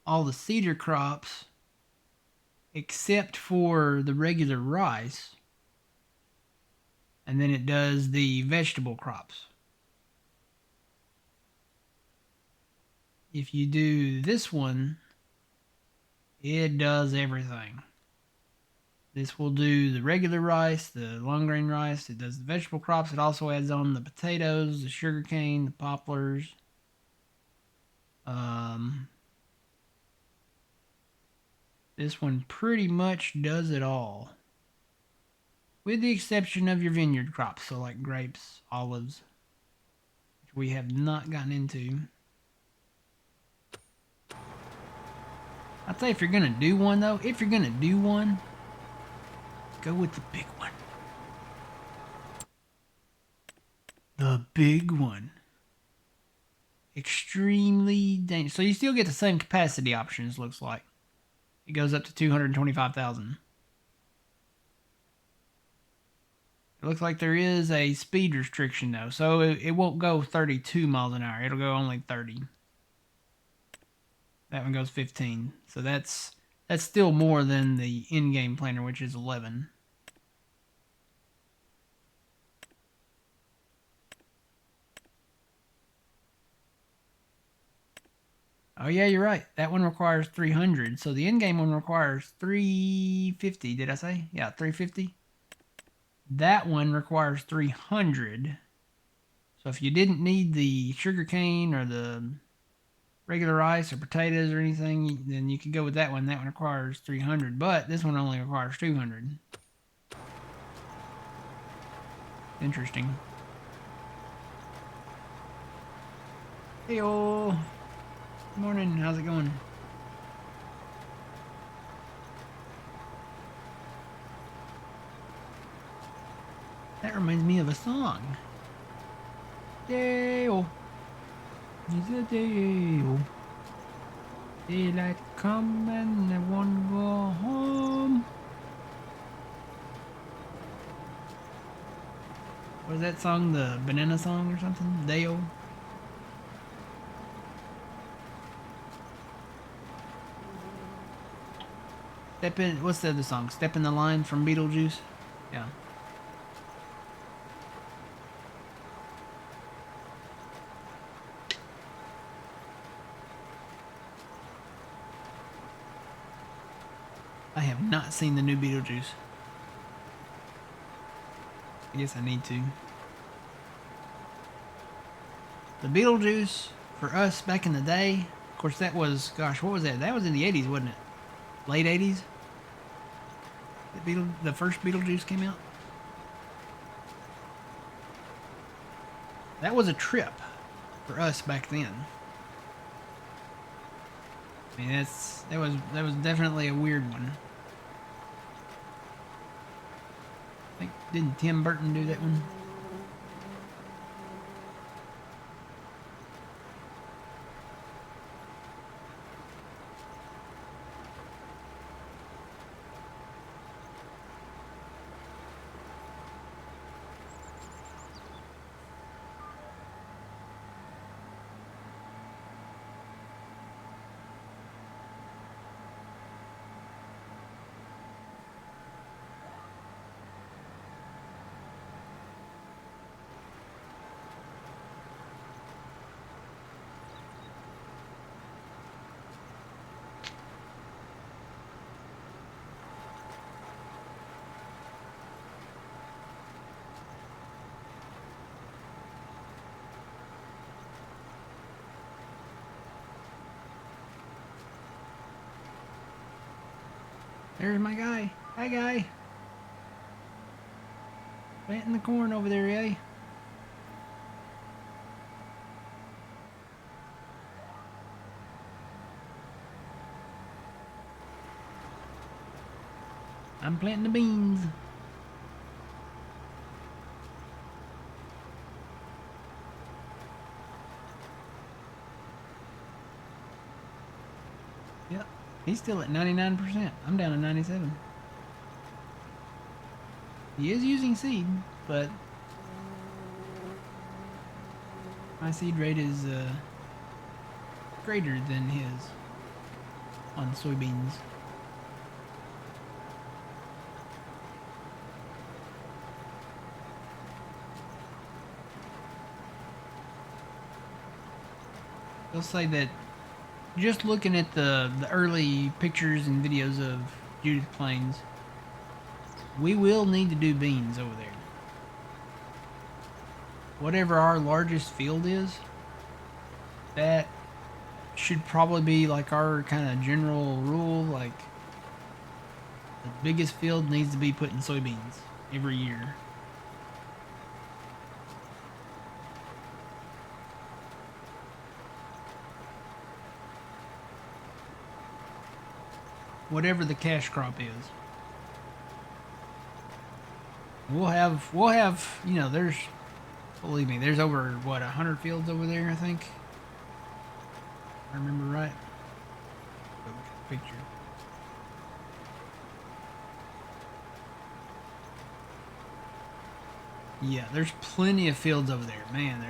all the cedar crops, except for the regular rice. And then it does the vegetable crops. If you do this one, it does everything. This will do the regular rice, the long grain rice. It does the vegetable crops. It also adds on the potatoes, the sugarcane, the poplars. Um, this one pretty much does it all, with the exception of your vineyard crops, so like grapes, olives, which we have not gotten into. I'd say if you're gonna do one though, if you're gonna do one, go with the big one. The big one. Extremely dangerous. So you still get the same capacity options, looks like. It goes up to 225,000. It looks like there is a speed restriction though, so it won't go 32 miles an hour. It'll go only 30. That one goes 15. So that's still more than the in-game planner, which is 11. Oh yeah, you're right. That one requires 300. So the in-game one requires 350. Did I say? Yeah, 350. That one requires 300. So if you didn't need the sugarcane or the regular rice or potatoes or anything, then you could go with that one. That one requires 300, but this one only requires 200. Interesting. Hey, good morning. How's it going? That reminds me of a song. Day-o. It's a day-o. Daylight come and I wanna go home. Was that song the banana song or something? Day-o. Step in. What's the other song? Step in the Line from Beetlejuice. Yeah. I have not seen the new Beetlejuice. I guess I need to. The Beetlejuice for us back in the day. Of course, that was, gosh, what was that? That was in the 80s, wasn't it? Late 80s. The first Beetlejuice came out. That was a trip for us back then. I mean, that was definitely a weird one. Didn't Tim Burton do that one? There's my guy. Hi, guy. Planting the corn over there, eh? I'm planting the beans. Yep. He's still at 99%. I'm down to 97. He is using seed, but my seed rate is greater than his on soybeans. They'll say that just looking at the early pictures and videos of Judith Plains, we will need to do beans over there. Whatever our largest field is, that should probably be like our kind of general rule. Like the biggest field needs to be putting soybeans every year. Whatever the cash crop is. We'll have you know, there's, believe me, there's over what 100 fields over there, I think. If I remember right. Picture. Yeah, there's plenty of fields over there. Man,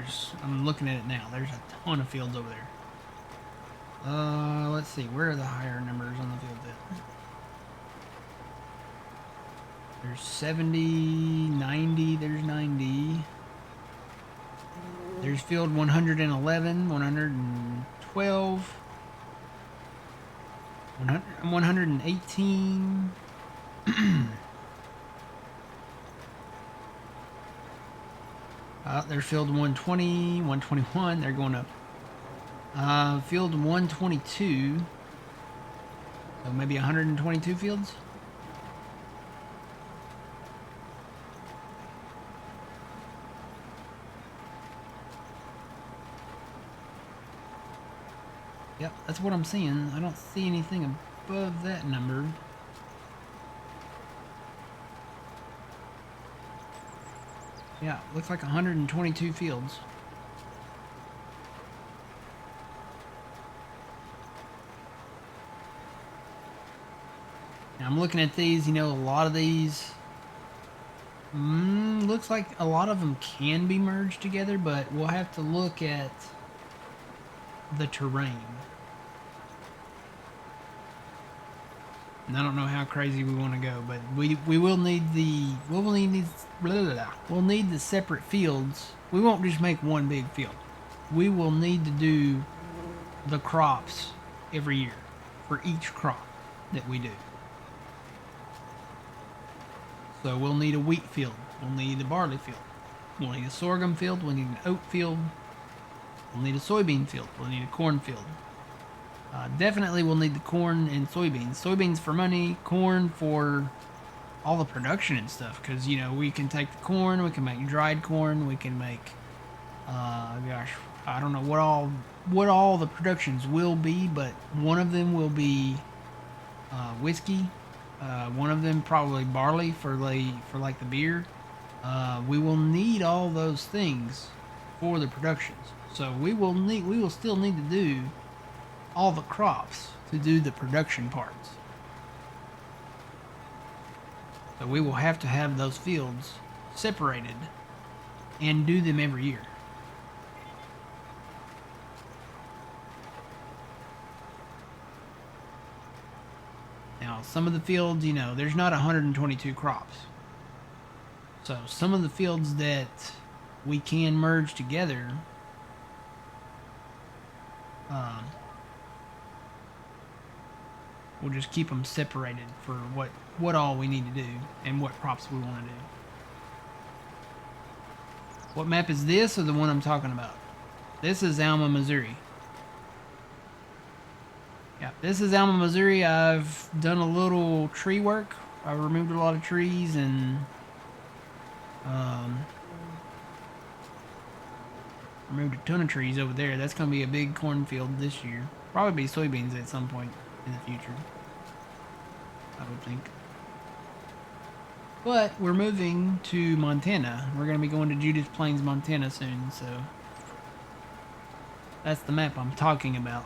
I'm looking at it now. There's a ton of fields over there. Let's see. Where are the higher numbers on the field at? There's 70, 90, there's 90. There's field 111, 112, 118. There's field 120, 121. They're going up. Field 122. So maybe 122 fields. Yep, that's what I'm seeing. I don't see anything above that number. Yeah, looks like 122 fields. Now I'm looking at these, you know, a lot of these looks like a lot of them can be merged together, but we'll have to look at the terrain. And I don't know how crazy we want to go, but we will need we'll need the separate fields. We won't just make one big field. We will need to do the crops every year for each crop that we do. So we'll need a wheat field. We'll need a barley field. We'll need a sorghum field. We'll need an oat field. We'll need a soybean field. We'll need a corn field. Definitely we'll need the corn and soybeans. Soybeans for money, corn for all the production and stuff. Because, you know, we can take the corn, we can make dried corn, we can make, gosh, I don't know what all the productions will be, but one of them will be whiskey. One of them probably barley for like the beer. We will need all those things for the productions. So we will still need to do all the crops to do the production parts. So we will have to have those fields separated and do them every year. Now, some of the fields, there's not 122 crops. So some of the fields that we can merge together, um, we'll just keep them separated for what all we need to do and what crops we want to do. What map is this, or the one I'm talking about? This is Alma, Missouri. Yeah, this is Alma, Missouri. I've done a little tree work. I've removed a lot of trees and removed a ton of trees over there. That's going to be a big cornfield this year. Probably be soybeans at some point in the future, I would think. But we're moving to Montana. We're going to be going to Judith Plains, Montana soon, so that's the map I'm talking about.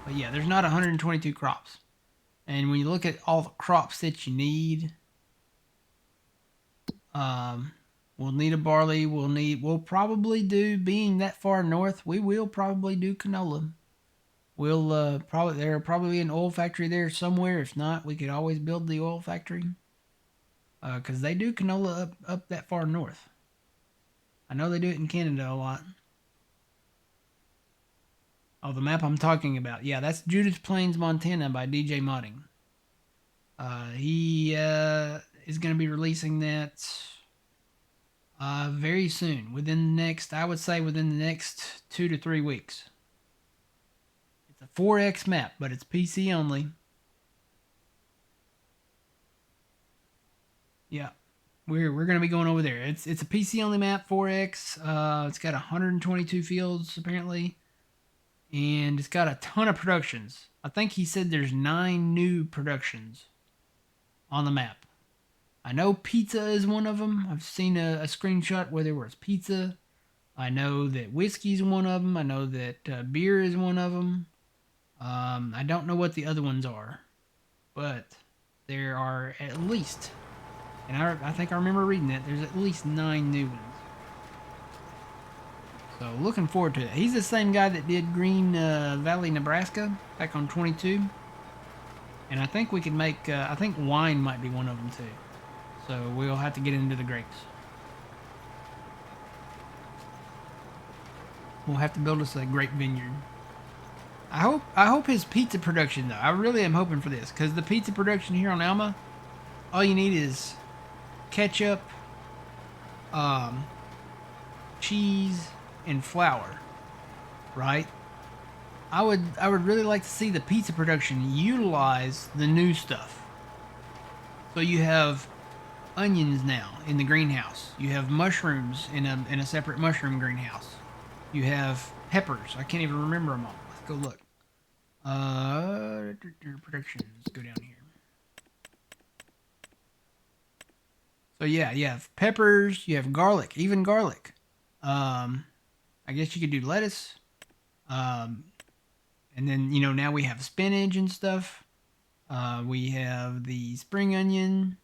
But yeah, there's not 122 crops. And when you look at all the crops that you need, we'll need a barley. We'll probably do, being that far north, we will probably do canola. There'll probably be an oil factory there somewhere. If not, we could always build the oil factory. Because they do canola up that far north. I know they do it in Canada a lot. Oh, the map I'm talking about. Yeah, that's Judith Plains, Montana by DJ Modding. He is going to be releasing that very soon. I would say within the next 2 to 3 weeks. It's a 4X map, but it's PC only. Yeah, we're going to be going over there. It's a PC only map, 4X. It's got 122 fields apparently, and it's got a ton of productions. I think he said there's 9 new productions on the map. I know pizza is one of them. I've seen a screenshot where there was pizza. I know that whiskey's one of them. I know that beer is one of them. I don't know what the other ones are, but there are at least, and I think I remember reading that, there's at least 9 new ones. So looking forward to it. He's the same guy that did Green Valley, Nebraska back on 22. And I think we could make, I think wine might be one of them too. So we'll have to get into the grapes. We'll have to build us a grape vineyard. I hope his pizza production though. I really am hoping for this, because the pizza production here on Alma, all you need is ketchup, cheese, and flour, right? I would really like to see the pizza production utilize the new stuff. So you have onions now in the greenhouse. You have mushrooms in a separate mushroom greenhouse. You have peppers. I can't even remember them all. Let's go look. Productions. Go down here. So yeah, you have peppers. You have garlic. Even garlic. I guess you could do lettuce. And then now we have spinach and stuff. We have the spring onion.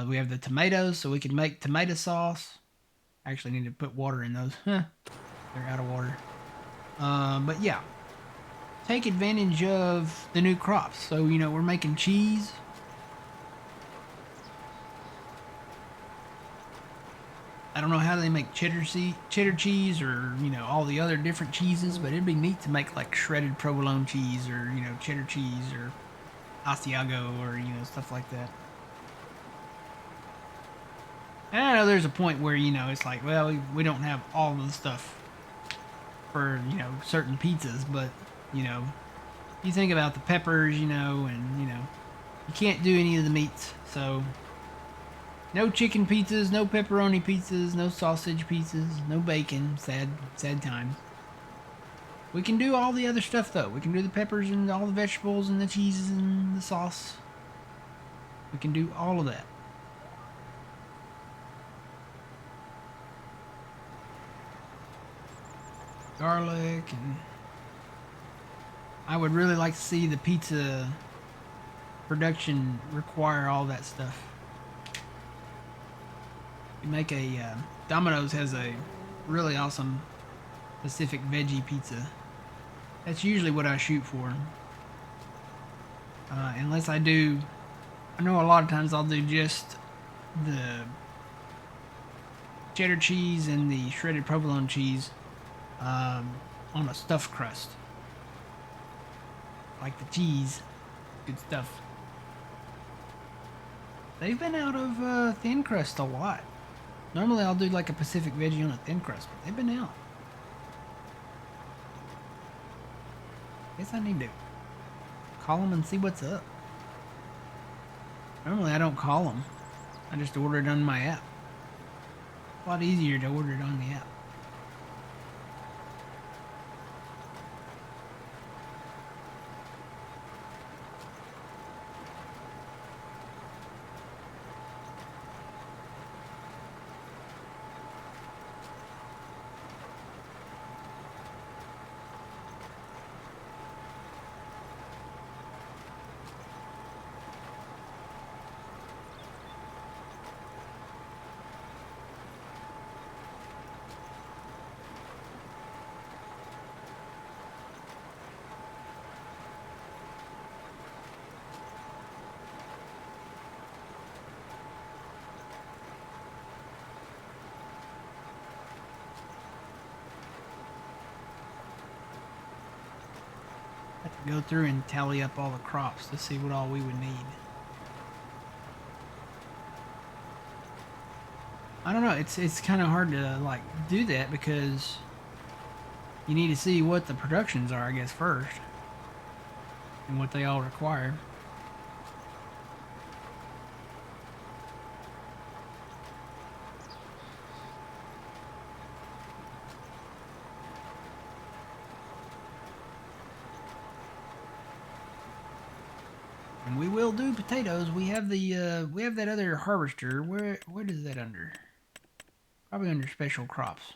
We have the tomatoes, so we can make tomato sauce. I actually need to put water in those. They're out of water. But yeah, take advantage of the new crops. So, we're making cheese. I don't know how they make cheddar cheese or, all the other different cheeses, but it'd be neat to make like shredded provolone cheese or, cheddar cheese or Asiago or, stuff like that. And I know there's a point where, it's like, well, we don't have all of the stuff for, certain pizzas, but, you think about the peppers, and, you can't do any of the meats, so no chicken pizzas, no pepperoni pizzas, no sausage pizzas, no bacon. Sad times. We can do all the other stuff, though. We can do the peppers and all the vegetables and the cheeses and the sauce. We can do all of that. garlic, and I would really like to see the pizza production require all that stuff. You make a Domino's has a really awesome Pacific veggie pizza. That's usually what I shoot for. Unless I do, I know a lot of times I'll do just the cheddar cheese and the shredded provolone cheese on a stuffed crust. Like the cheese. Good stuff. They've been out of thin crust a lot. Normally I'll do like a Pacific veggie on a thin crust, but they've been out. Guess I need to call them and see what's up. Normally I don't call them. I just order it on my app. It's a lot easier to order it on the app. I have to go through and tally up all the crops to see what all we would need. I don't know. It's kind of hard to like do that because you need to see what the productions are, I guess, first, and what they all require. And we will do potatoes. We have that other harvester. Where is that under? Probably under special crops.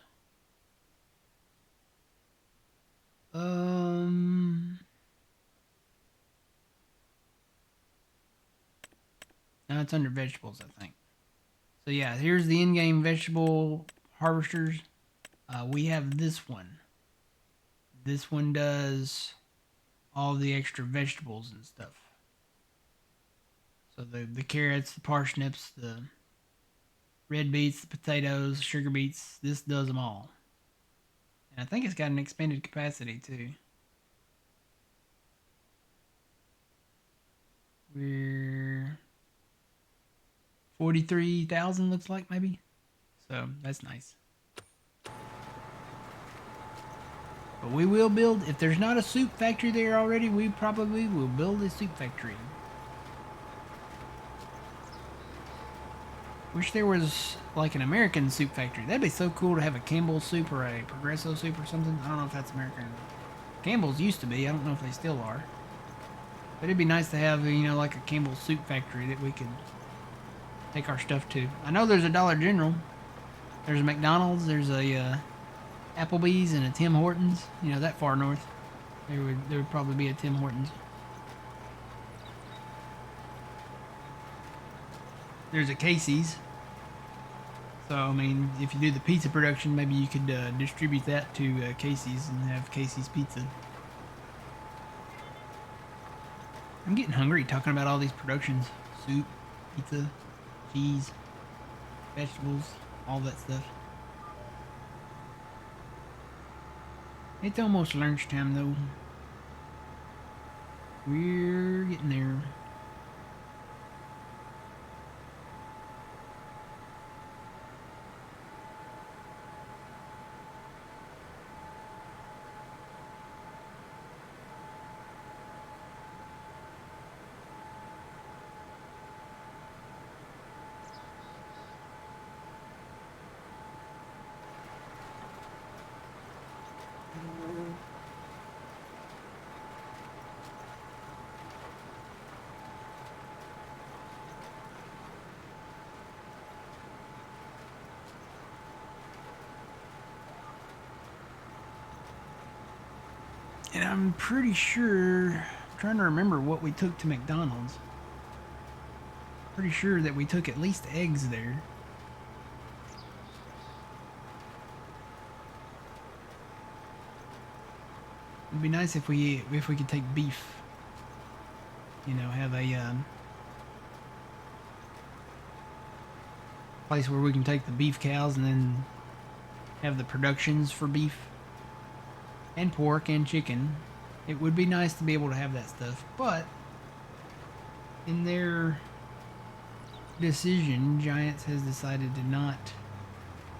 Um, no, it's under vegetables, I think. So yeah, here's the in-game vegetable harvesters. We have this one. This one does all the extra vegetables and stuff. So the carrots, the parsnips, the red beets, the potatoes, sugar beets. This does them all. And I think it's got an expanded capacity too. We're 43,000 looks like maybe. So that's nice. But we will build, if there's not a soup factory there already, we probably will build a soup factory. Wish there was like an American soup factory. That'd be so cool to have a Campbell's soup or a Progresso soup or something. I don't know if that's American. Campbell's used to be. I don't know if they still are. But it'd be nice to have, like a Campbell's soup factory that we could take our stuff to. I know there's a Dollar General. There's a McDonald's. There's a Applebee's and a Tim Hortons. That far north. There would probably be a Tim Hortons. There's a Casey's. So, I mean, if you do the pizza production, maybe you could distribute that to Casey's and have Casey's Pizza. I'm getting hungry talking about all these productions. Soup, pizza, cheese, vegetables, all that stuff. It's almost lunchtime, though. We're getting there. And I'm pretty sure, I'm trying to remember what we took to McDonald's. Pretty sure that we took at least eggs there. It'd be nice if we could take beef. You know, have a place where we can take the beef cows and then have the productions for beef and pork and chicken. It would be nice to be able to have that stuff, but in their decision, Giants has decided to not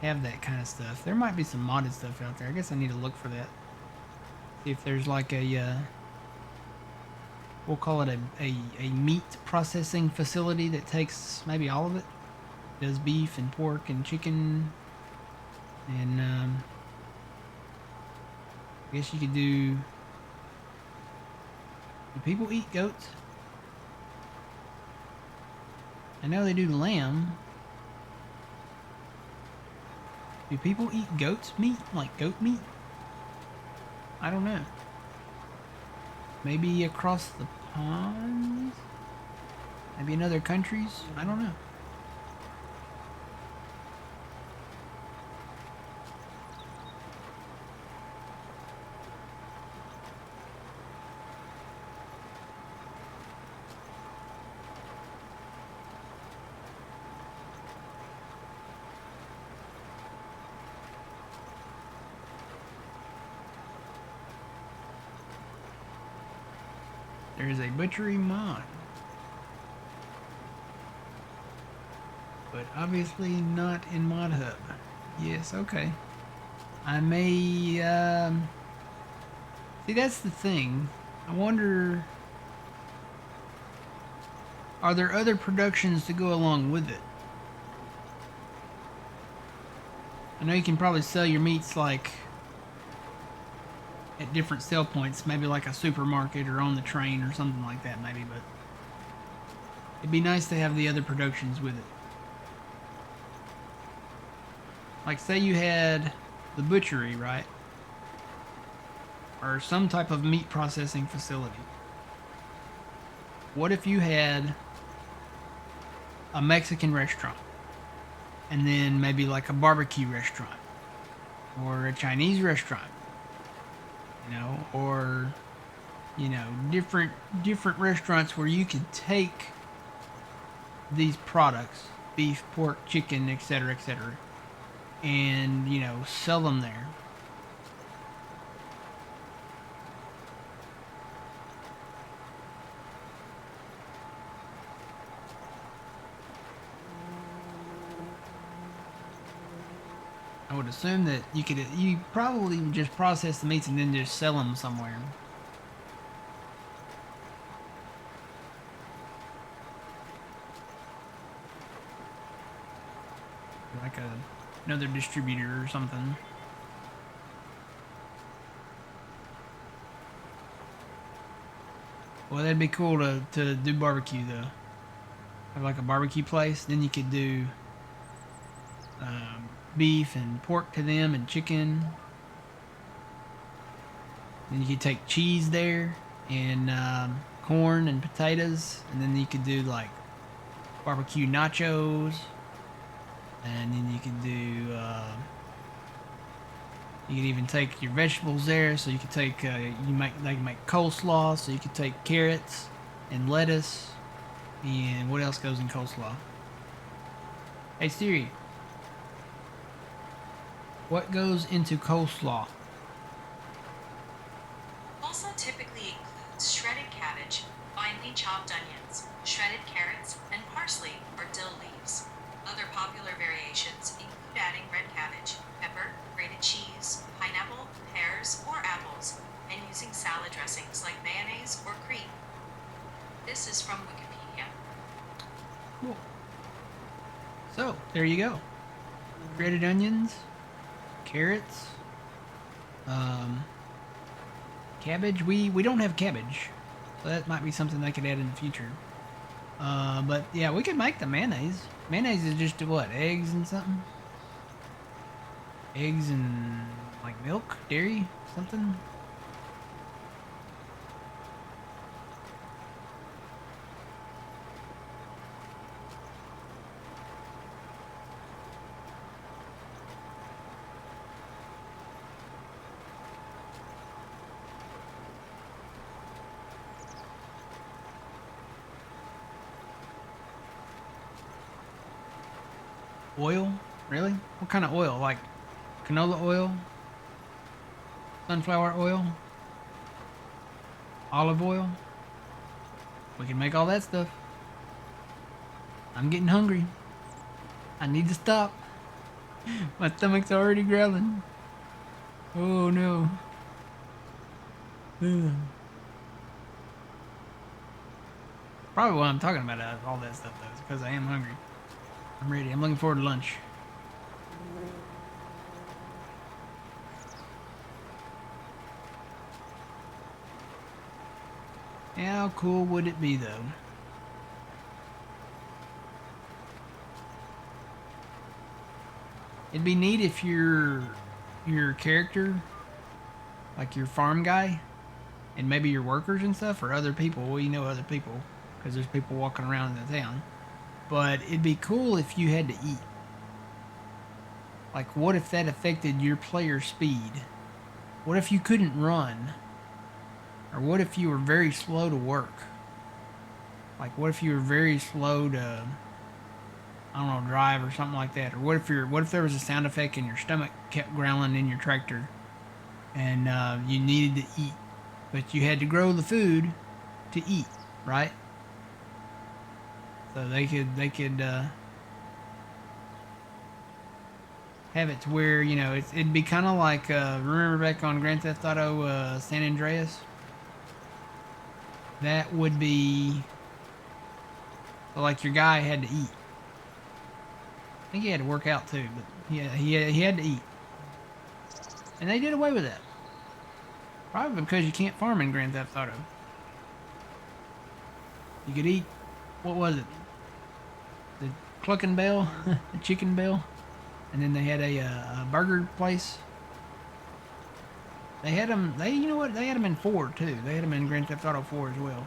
have that kind of stuff. There might be some modded stuff out there. I guess I need to look for that. See if there's like a we'll call it a meat processing facility that takes maybe all of it. Does beef and pork and chicken and I guess you could do people eat goats? I know they do lamb. Do people eat goat's meat? Like goat meat? I don't know. Maybe across the pond? Maybe in other countries? I don't know. There's a butchery mod. But obviously not in Mod Hub. Yes, okay. I may, see, that's the thing. I wonder, are there other productions to go along with it? I know you can probably sell your meats, like, at different sell points, maybe like a supermarket or on the train or something like that, maybe, but it'd be nice to have the other productions with it. Like, say you had the butchery, right? Or some type of meat processing facility. What if you had a Mexican restaurant and then maybe like a barbecue restaurant or a Chinese restaurant, you know, or, you know, different restaurants where you could take these products, beef, pork, chicken, etc., and, you know, sell them there. I would assume that you probably would just process the meats and then just sell them somewhere. Like another distributor or something. Well, that'd be cool to do barbecue though. Have like a barbecue place, then you could do beef and pork to them and chicken. Then you could take cheese there and corn and potatoes, and then you could do like barbecue nachos, and then you could do you could even take your vegetables there. So you could take they make coleslaw, so you could take carrots and lettuce, and what else goes in coleslaw? Hey Siri, what goes into coleslaw? Coleslaw typically includes shredded cabbage, finely chopped onions, shredded carrots, and parsley or dill leaves. Other popular variations include adding red cabbage, pepper, grated cheese, pineapple, pears, or apples, and using salad dressings like mayonnaise or cream. This is from Wikipedia. Cool. So there you go. Grated onions, carrots, cabbage. We don't have cabbage, so that might be something they could add in the future. But yeah, we could make the mayonnaise. Mayonnaise is just what, eggs and something? Eggs and like milk, dairy, something. Oil? Really? What kind of oil? Like canola oil? Sunflower oil? Olive oil? We can make all that stuff. I'm getting hungry. I need to stop. My stomach's already growling. Oh no. Ugh. Probably why I'm talking about all that stuff though, is because I am hungry. I'm ready. I'm looking forward to lunch. How cool would it be though? It'd be neat if your character, like your farm guy, and maybe your workers and stuff, or other people. Well, you know other people because there's people walking around in the town. But it'd be cool if you had to eat. Like, what if that affected your player speed? What if you couldn't run? Or what if you were very slow to work? Like, what if you were very slow to, I don't know, drive or something like that? Or what if there was a sound effect and your stomach kept growling in your tractor and you needed to eat, but you had to grow the food to eat, right? So they could have it to where it'd be kind of like remember back on Grand Theft Auto San Andreas. That would be like your guy had to eat. I think he had to work out too, but yeah, he had to eat, and they did away with that. Probably because you can't farm in Grand Theft Auto. You could eat. What was it? The Clucking Bell, the Chicken Bell, and then they had a burger place. They had them. You know what? They had them in 4 too. They had them in Grand Theft Auto 4 as well.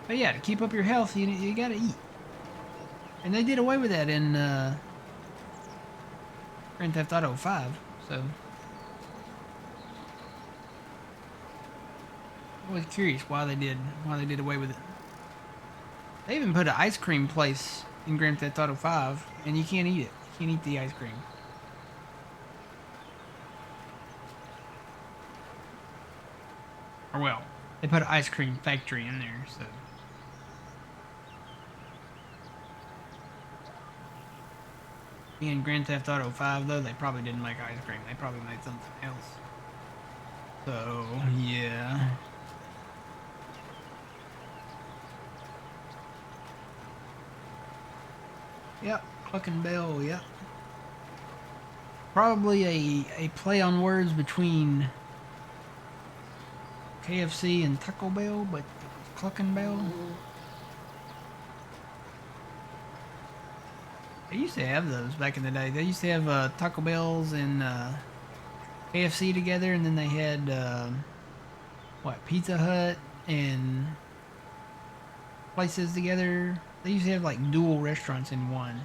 But yeah, to keep up your health, you gotta eat. And they did away with that in Grand Theft Auto 5. So I was curious why they did away with it. They even put an ice cream place in Grand Theft Auto 5, and you can't eat it. You can't eat the ice cream. Or well, they put an ice cream factory in there, so. In Grand Theft Auto 5, though, they probably didn't make ice cream. They probably made something else. So, yeah. Yep, Clucking Bell, yep. Probably a play on words between KFC and Taco Bell, but Clucking Bell. They used to have those back in the day. They used to have Taco Bells and KFC together, and then they had Pizza Hut and places together. They used to have like dual restaurants in one.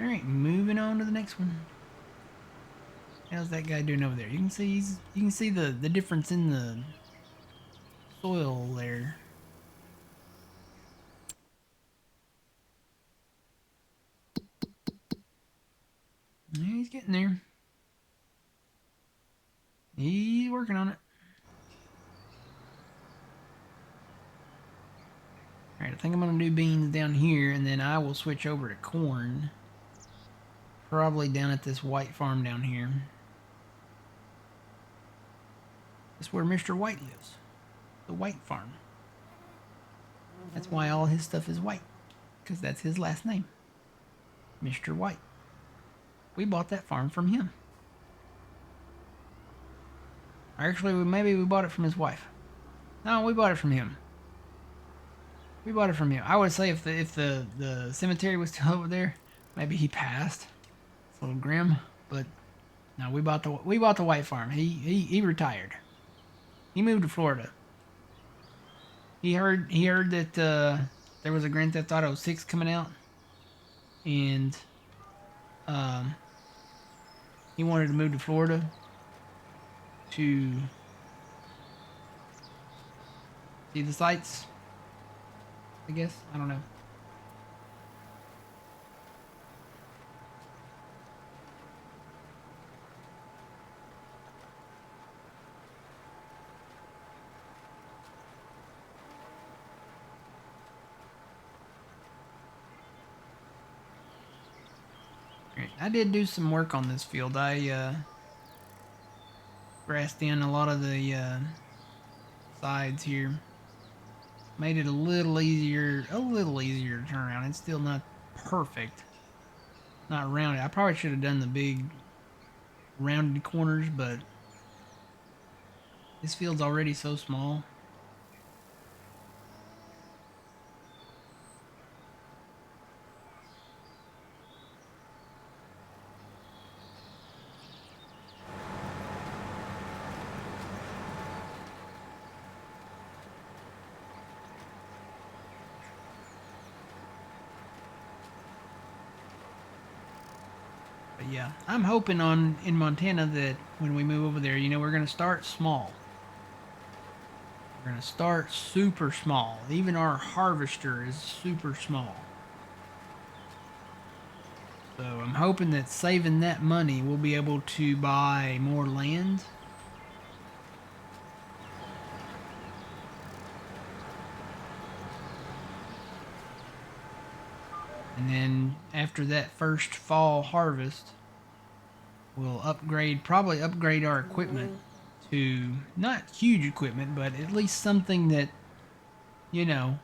All right, moving on to the next one. How's that guy doing over there? You can see the difference in the soil there. Yeah, he's getting there. He's working on it. All right, I think I'm gonna do beans down here, and then I will switch over to corn. Probably down at this white farm down here. That's where Mr. White lives. The White Farm. That's why all his stuff is white. Because that's his last name. Mr. White. We bought that farm from him. Actually, maybe we bought it from his wife. No, we bought it from him. We bought it from him. I would say if the cemetery was still over there, maybe he passed. It's a little grim, but no, we bought the White Farm. He retired. He moved to Florida. He heard that there was a Grand Theft Auto 6 coming out, and he wanted to move to Florida, to see the sights, I guess. I don't know. Right. I did do some work on this field. I grassed in a lot of the sides here. Made it a little easier to turn around. It's still not perfect, not rounded. I probably should have done the big rounded corners, but this field's already so small. But yeah, I'm hoping on in Montana that when we move over there, we're gonna start small. We're gonna start super small. Even our harvester is super small. So I'm hoping that saving that money, we'll be able to buy more land. And then after that first fall harvest, we'll probably upgrade our equipment to not huge equipment, but at least something that, you know,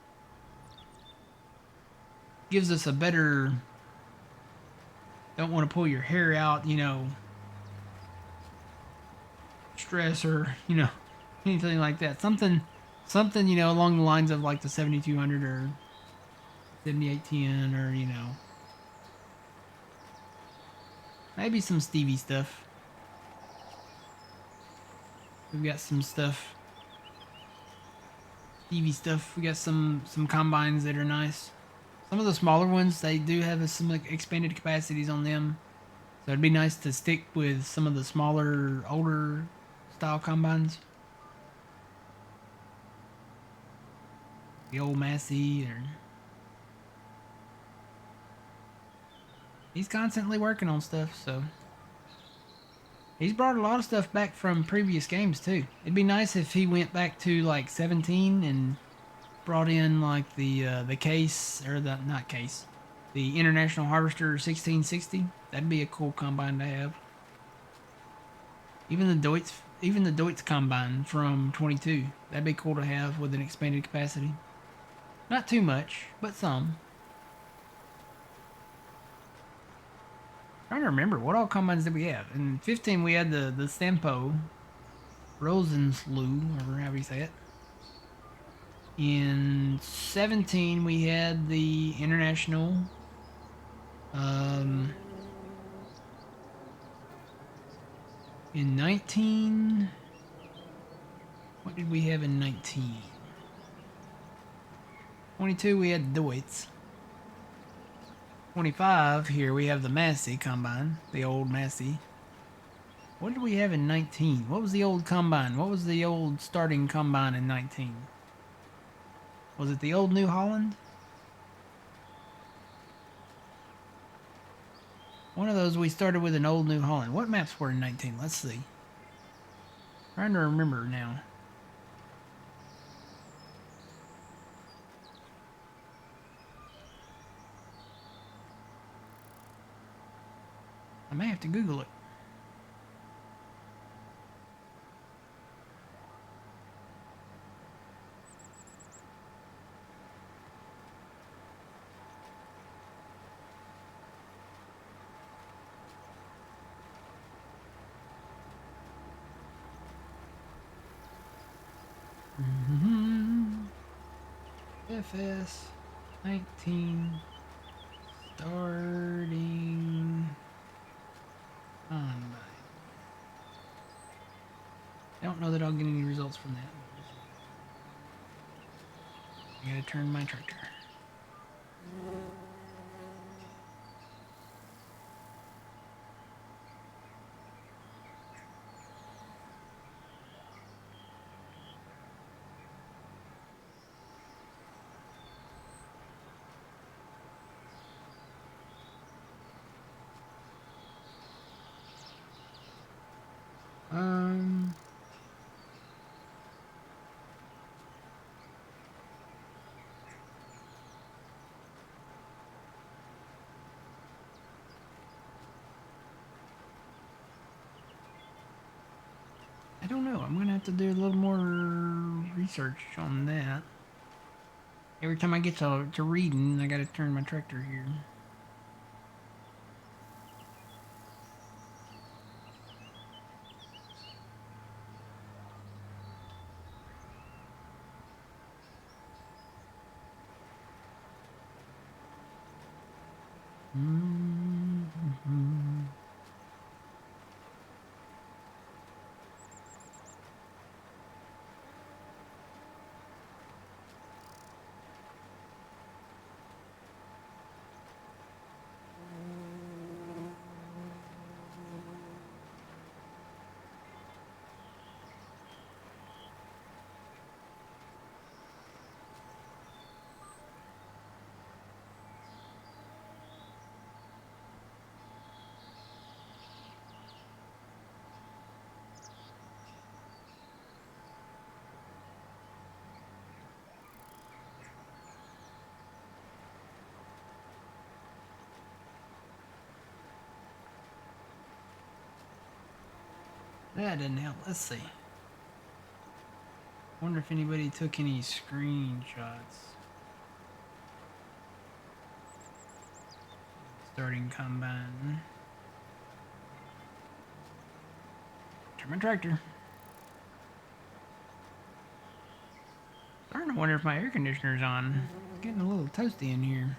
gives us a better, don't want to pull your hair out, stress or, anything like that. Something, along the lines of like the 7200 or 7810 or, maybe some Stevie stuff. We've got some stuff, Stevie stuff. We got some combines that are nice. Some of the smaller ones, they do have some like expanded capacities on them. So it'd be nice to stick with some of the smaller, older style combines. The old Massey, or he's constantly working on stuff, so he's brought a lot of stuff back from previous games too. It'd be nice if he went back to like 17 and brought in like the case, or the not case, the International Harvester 1660. That'd be a cool combine to have. Even the Deutz combine from 22. That'd be cool to have with an expanded capacity. Not too much, but some. Trying to remember what all combines did we have. In 15 we had the Stempo Rosenslu, or however you say it. In 17 we had the International um in 19, what did we have in 19? 22 we had Deutz. 25 here we have the Massey combine, the old Massey. What did we have in 19? What was the old combine? What was the old starting combine in 19? Was it the old New Holland? One of those we started with an old New Holland. What maps were in 19? Let's see. Trying to remember now. I may have to Google it. FS 19 starting combine. I don't know that I'll get any results from that. I gotta turn my tractor. don't know. I'm gonna have to do a little more research on that. Every time I get to reading, I gotta turn my tractor here. Mm-hmm. That didn't help. Let's see. Wonder if anybody took any screenshots. Starting combine. Turn my tractor. Starting to wonder if my air conditioner's on. It's getting a little toasty in here.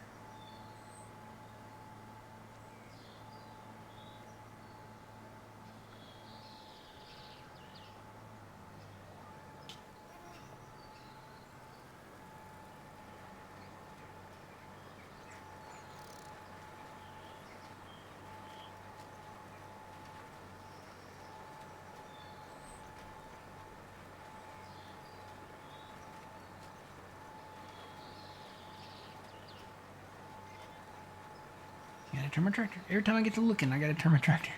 Gotta turn my tractor. Every time I get to looking, I gotta turn my tractor.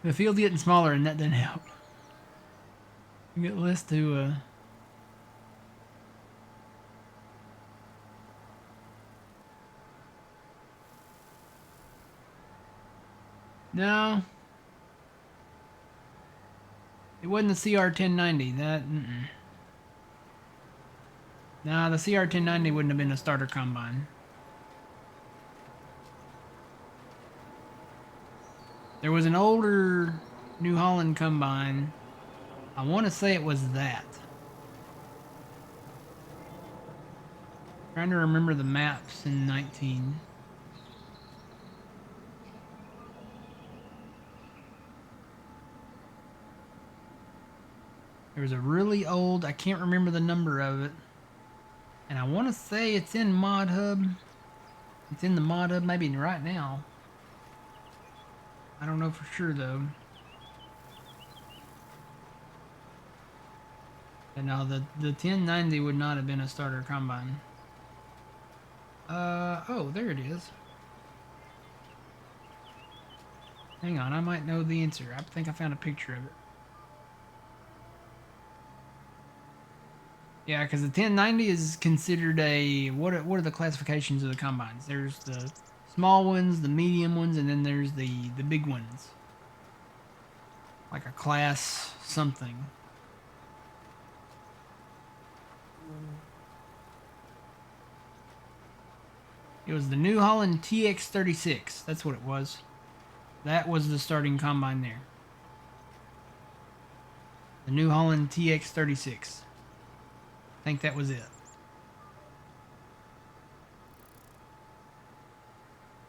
The field's getting smaller, and that doesn't help. You get less to, No. It wasn't the CR1090. That, Nah, the CR1090 wouldn't have been a starter combine. There was an older New Holland combine. I want to say it was that. Trying to remember the maps in 19. There was a really old, I can't remember the number of it. And I want to say it's in Mod Hub. It's in the Mod Hub maybe right now. I don't know for sure though. But no, the 1090 would not have been a starter combine. Oh, there it is. Hang on, I might know the answer. I think I found a picture of it. Yeah, because the 1090 is considered a what are the classifications of the combines? There's the small ones, the medium ones, and then there's the big ones. Like a class something. It was the New Holland TX36. That's what it was. That was the starting combine there. The New Holland TX36. I think that was it.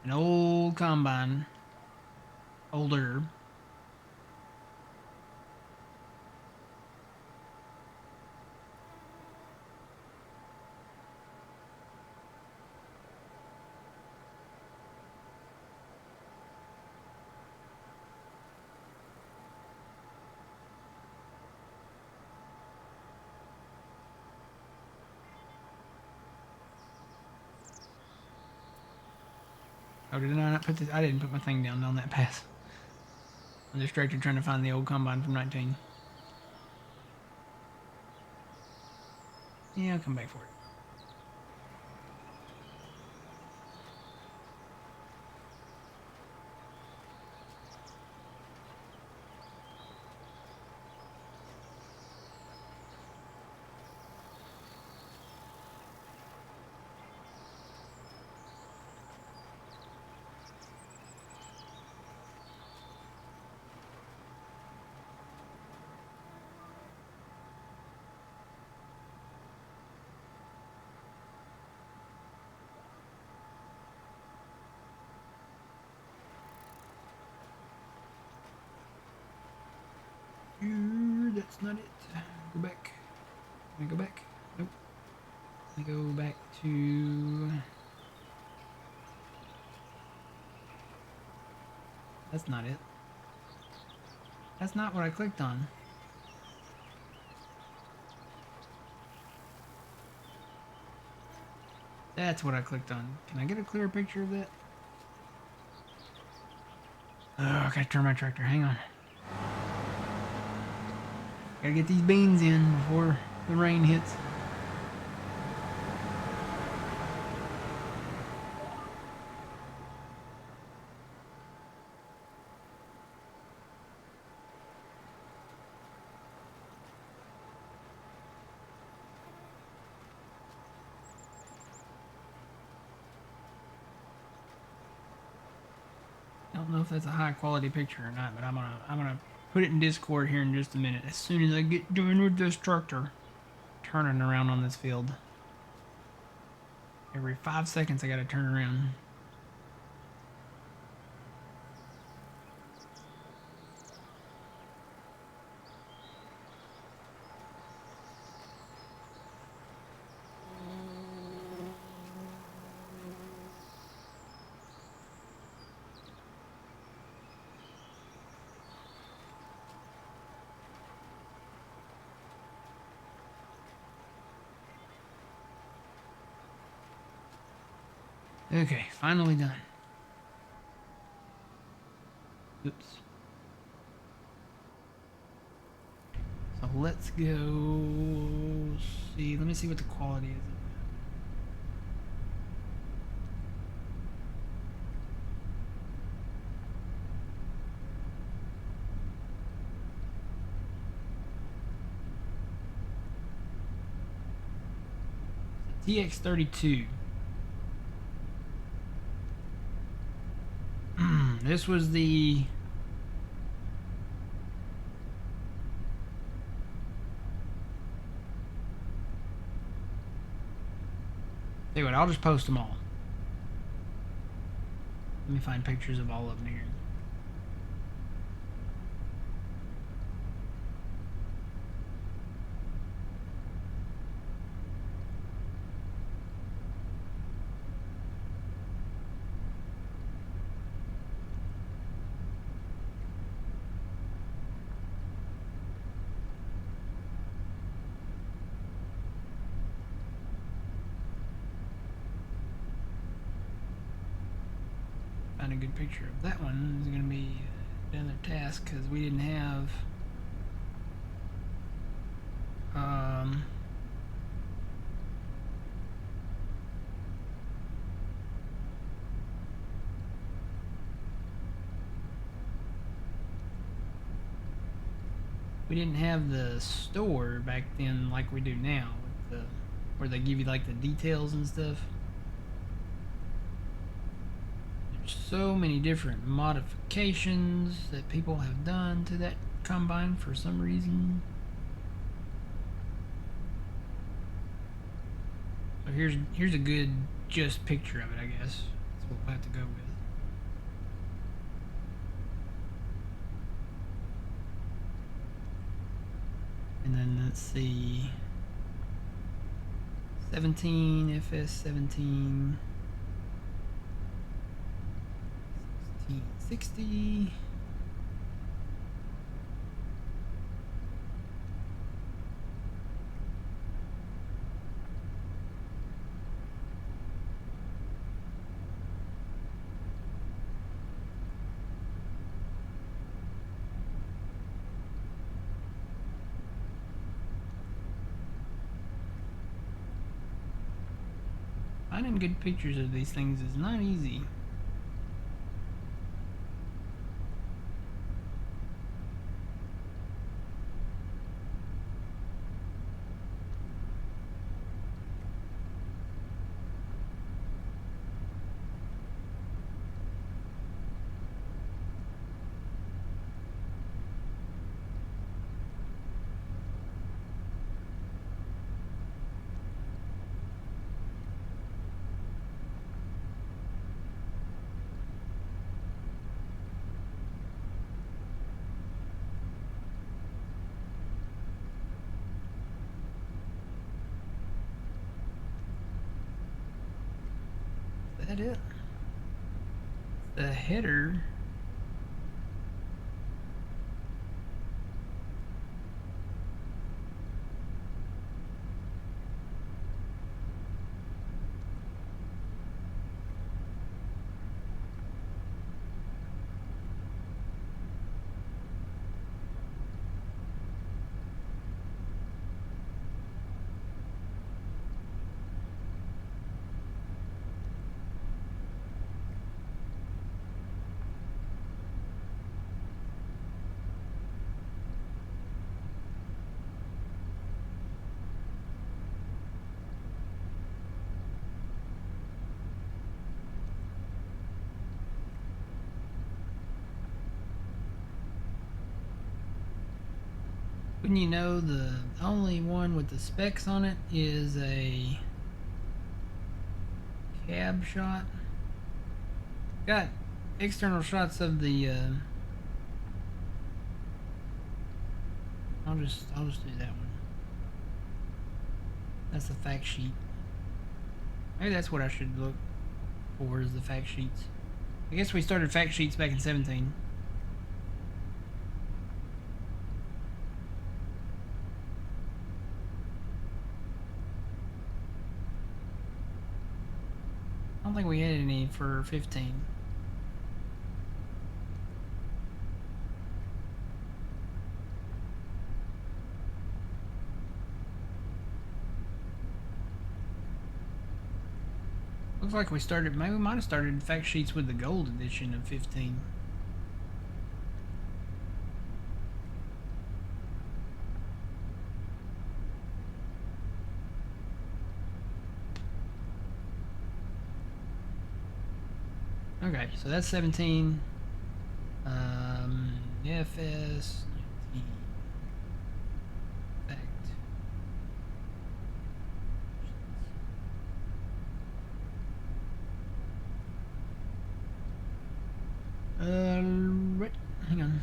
An old combine. Older. Oh, did I not put this? I didn't put my thing down on that pass. I'm distracted trying to find the old combine from 19. Yeah, I'll come back for it. That's not it. Go back. Can I go back? Nope. Let me go back to... That's not it. That's not what I clicked on. That's what I clicked on. Can I get a clearer picture of that? Oh, I gotta turn my tractor. Hang on. Gotta get these beans in before the rain hits. I don't know if that's a high quality picture or not, but I'm gonna put it in Discord here in just a minute. As soon as I get done with this tractor turning around on this field. Every 5 seconds I gotta turn around. Okay, finally done. Oops. So let's go see. Let me see what the quality is. TX32. This was the... Tell you what, I'll just post them all. Let me find pictures of all of them here. Find a good picture of that one. Is going to be another task because we didn't have... we didn't have the store back then like we do now, with the, where they give you like the details and stuff. There's so many different modifications that people have done to that combine for some reason. So here's a good just picture of it, I guess. That's what we'll have to go with. And then let's see, 17 FS 17 1660. Finding good pictures of these things is not easy. that it? The header. Wouldn't you know, the only one with the specs on it is a cab shot. Got external shots of the I'll just do that one. That's the fact sheet. Maybe that's what I should look for, is the fact sheets. I guess we started fact sheets back in 17. I don't think we had any for 15. Looks like we started, maybe we might have started fact sheets with the gold edition of 15. Okay, so that's 17. FS 19. Fact. Right. Hang on.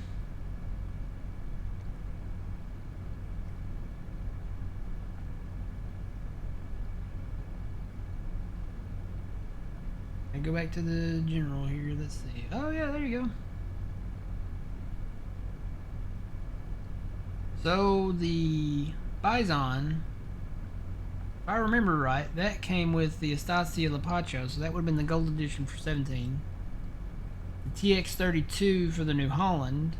I go back to the general here. Let's see. Oh yeah, there you go. So the Bison, if I remember right, that came with the Estancia Lapacho, so that would have been the gold edition for 17. The TX32 for the New Holland.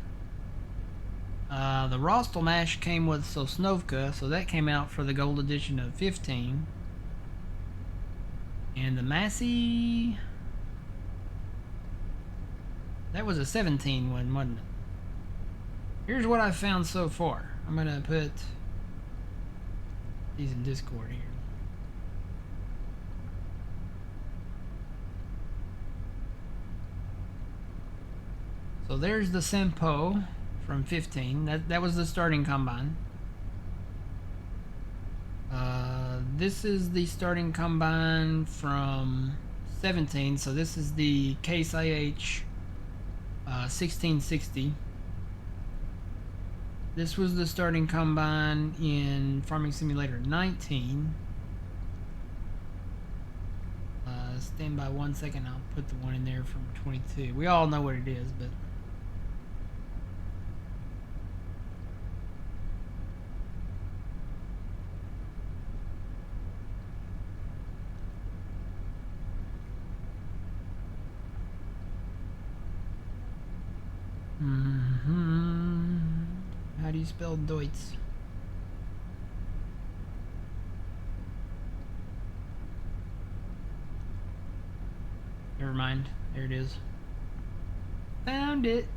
The Rostelmash came with Sosnovka, so that came out for the gold edition of 15. And the Massey, that was a 17 one, wasn't it? Here's what I've found so far. I'm gonna put these in Discord here. So there's the Sempo from 15. That was the starting combine. This is the starting combine from 17. So this is the Case IH 1660. This was the starting combine in Farming Simulator 19. Stand by 1 second. I'll put the one in there from 22. We all know what it is, but how do you spell Deutz? Never mind. There it is. Found it.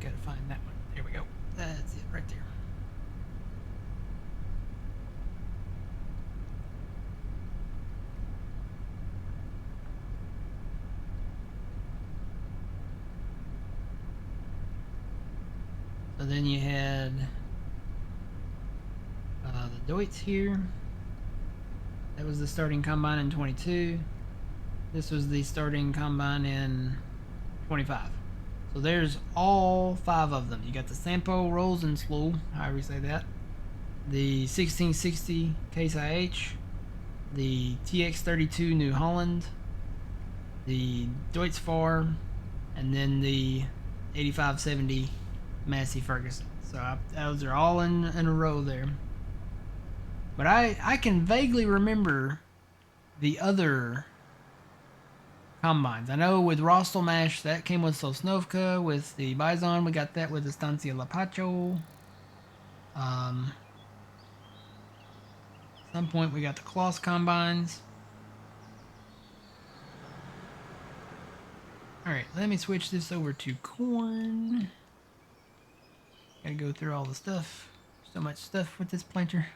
Gotta find that one. There we go. That's it right there. Then you had the Deutz here. That was the starting combine in 22. This was the starting combine in 25. So there's all 5 of them. You got the Sampo Rosensloh, however you say that, the 1660 Case IH, the TX32 New Holland, the Deutz Fahr, and then the 8570 Massey Ferguson. So those are all in a row there. But I can vaguely remember the other combines. I know with Rostelmash, that came with Sosnovka. With the Bison, we got that with Estancia Lapacho. At some point, we got the Kloss combines. Alright, let me switch this over to corn. Gotta go through all the stuff. So much stuff with this planter.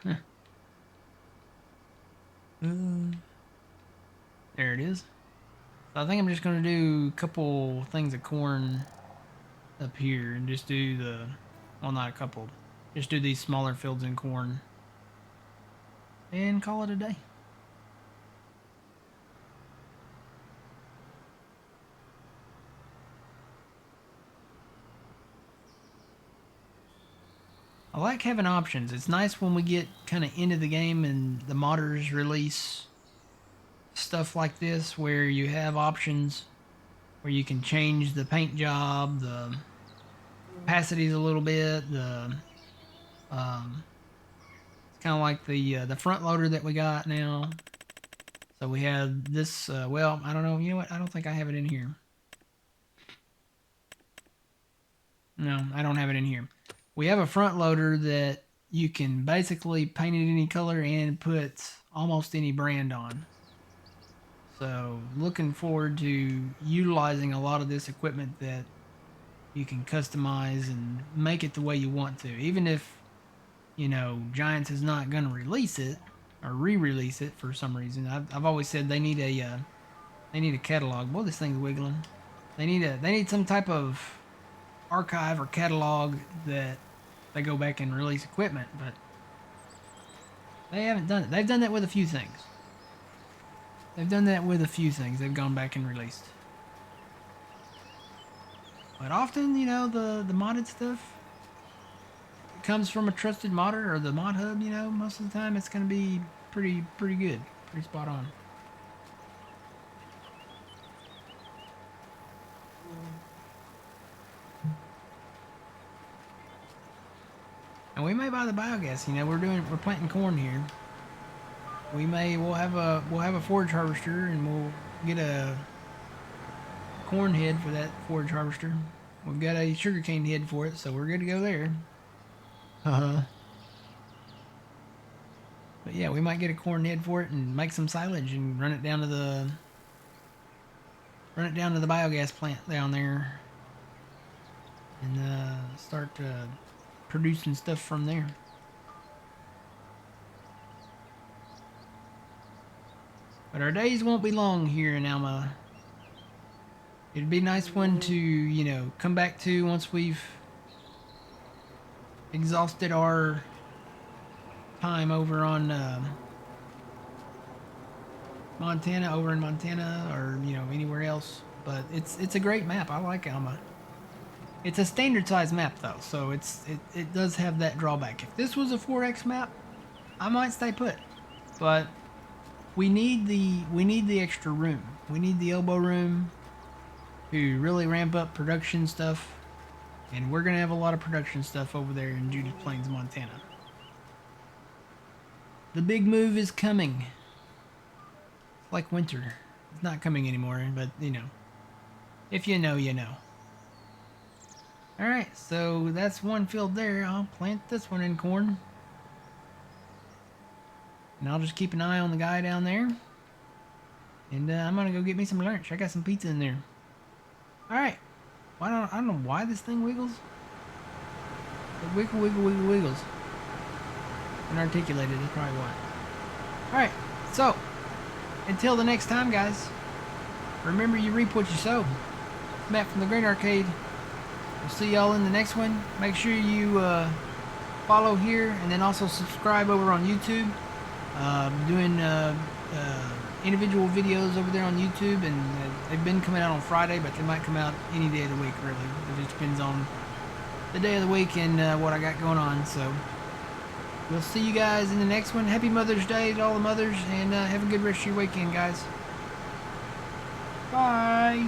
There it is. So I think I'm just going to do a couple things of corn up here and just do the, well, not a couple, just do these smaller fields in corn and call it a day. I like having options. It's nice when we get kind of into the game and the modders release stuff like this where you have options where you can change the paint job, the opacities a little bit, the it's kind of like the front loader that we got now. So we have this, well, I don't know, you know what, I don't think I have it in here. No, I don't have it in here. We have a front loader that you can basically paint it any color and put almost any brand on. So looking forward to utilizing a lot of this equipment that you can customize and make it the way you want to. Even if, you know, Giants is not going to release it or re-release it for some reason. I've always said they need a catalog. Boy, this thing's wiggling. They need some type of archive or catalog that they go back and release equipment, but they haven't done it. They've done that with a few things. They've gone back and released. But often, you know, the modded stuff comes from a trusted modder or the mod hub, you know, most of the time it's going to be pretty good, pretty spot on. And we may buy the biogas, you know, we're planting corn here. We'll have a forage harvester and we'll get a corn head for that forage harvester. We've got a sugarcane head for it, so we're good to go there. But yeah, we might get a corn head for it and make some silage and run it down to the biogas plant down there and start producing stuff from there. But our days won't be long here in Alma. It'd be a nice one to, you know, come back to once we've exhausted our time over on Montana, over in Montana, or, you know, anywhere else. But it's a great map. I like Alma. It's a standard size map though, so it does have that drawback. If this was a 4X map, I might stay put. But we need the extra room. We need the elbow room to really ramp up production stuff. And we're gonna have a lot of production stuff over there in Judith Plains, Montana. The big move is coming. It's like winter. It's not coming anymore, but you know. If you know, you know. Alright, so that's one field there. I'll plant this one in corn. And I'll just keep an eye on the guy down there. And I'm gonna go get me some lunch. I got some pizza in there. Alright. I don't know why this thing wiggles. It wiggles. Unarticulated is probably why. Alright, so until the next time, guys, remember you reap what you sow. Matt from the Green Arcade. we'll see y'all in the next one. Make sure you follow here and then also subscribe over on YouTube. Doing individual videos over there on YouTube, and they've been coming out on Friday, but they might come out any day of the week, really. It just depends on the day of the week and what I got going on. So we'll see you guys in the next one. Happy Mother's Day to all the mothers, and have a good rest of your weekend, guys. Bye.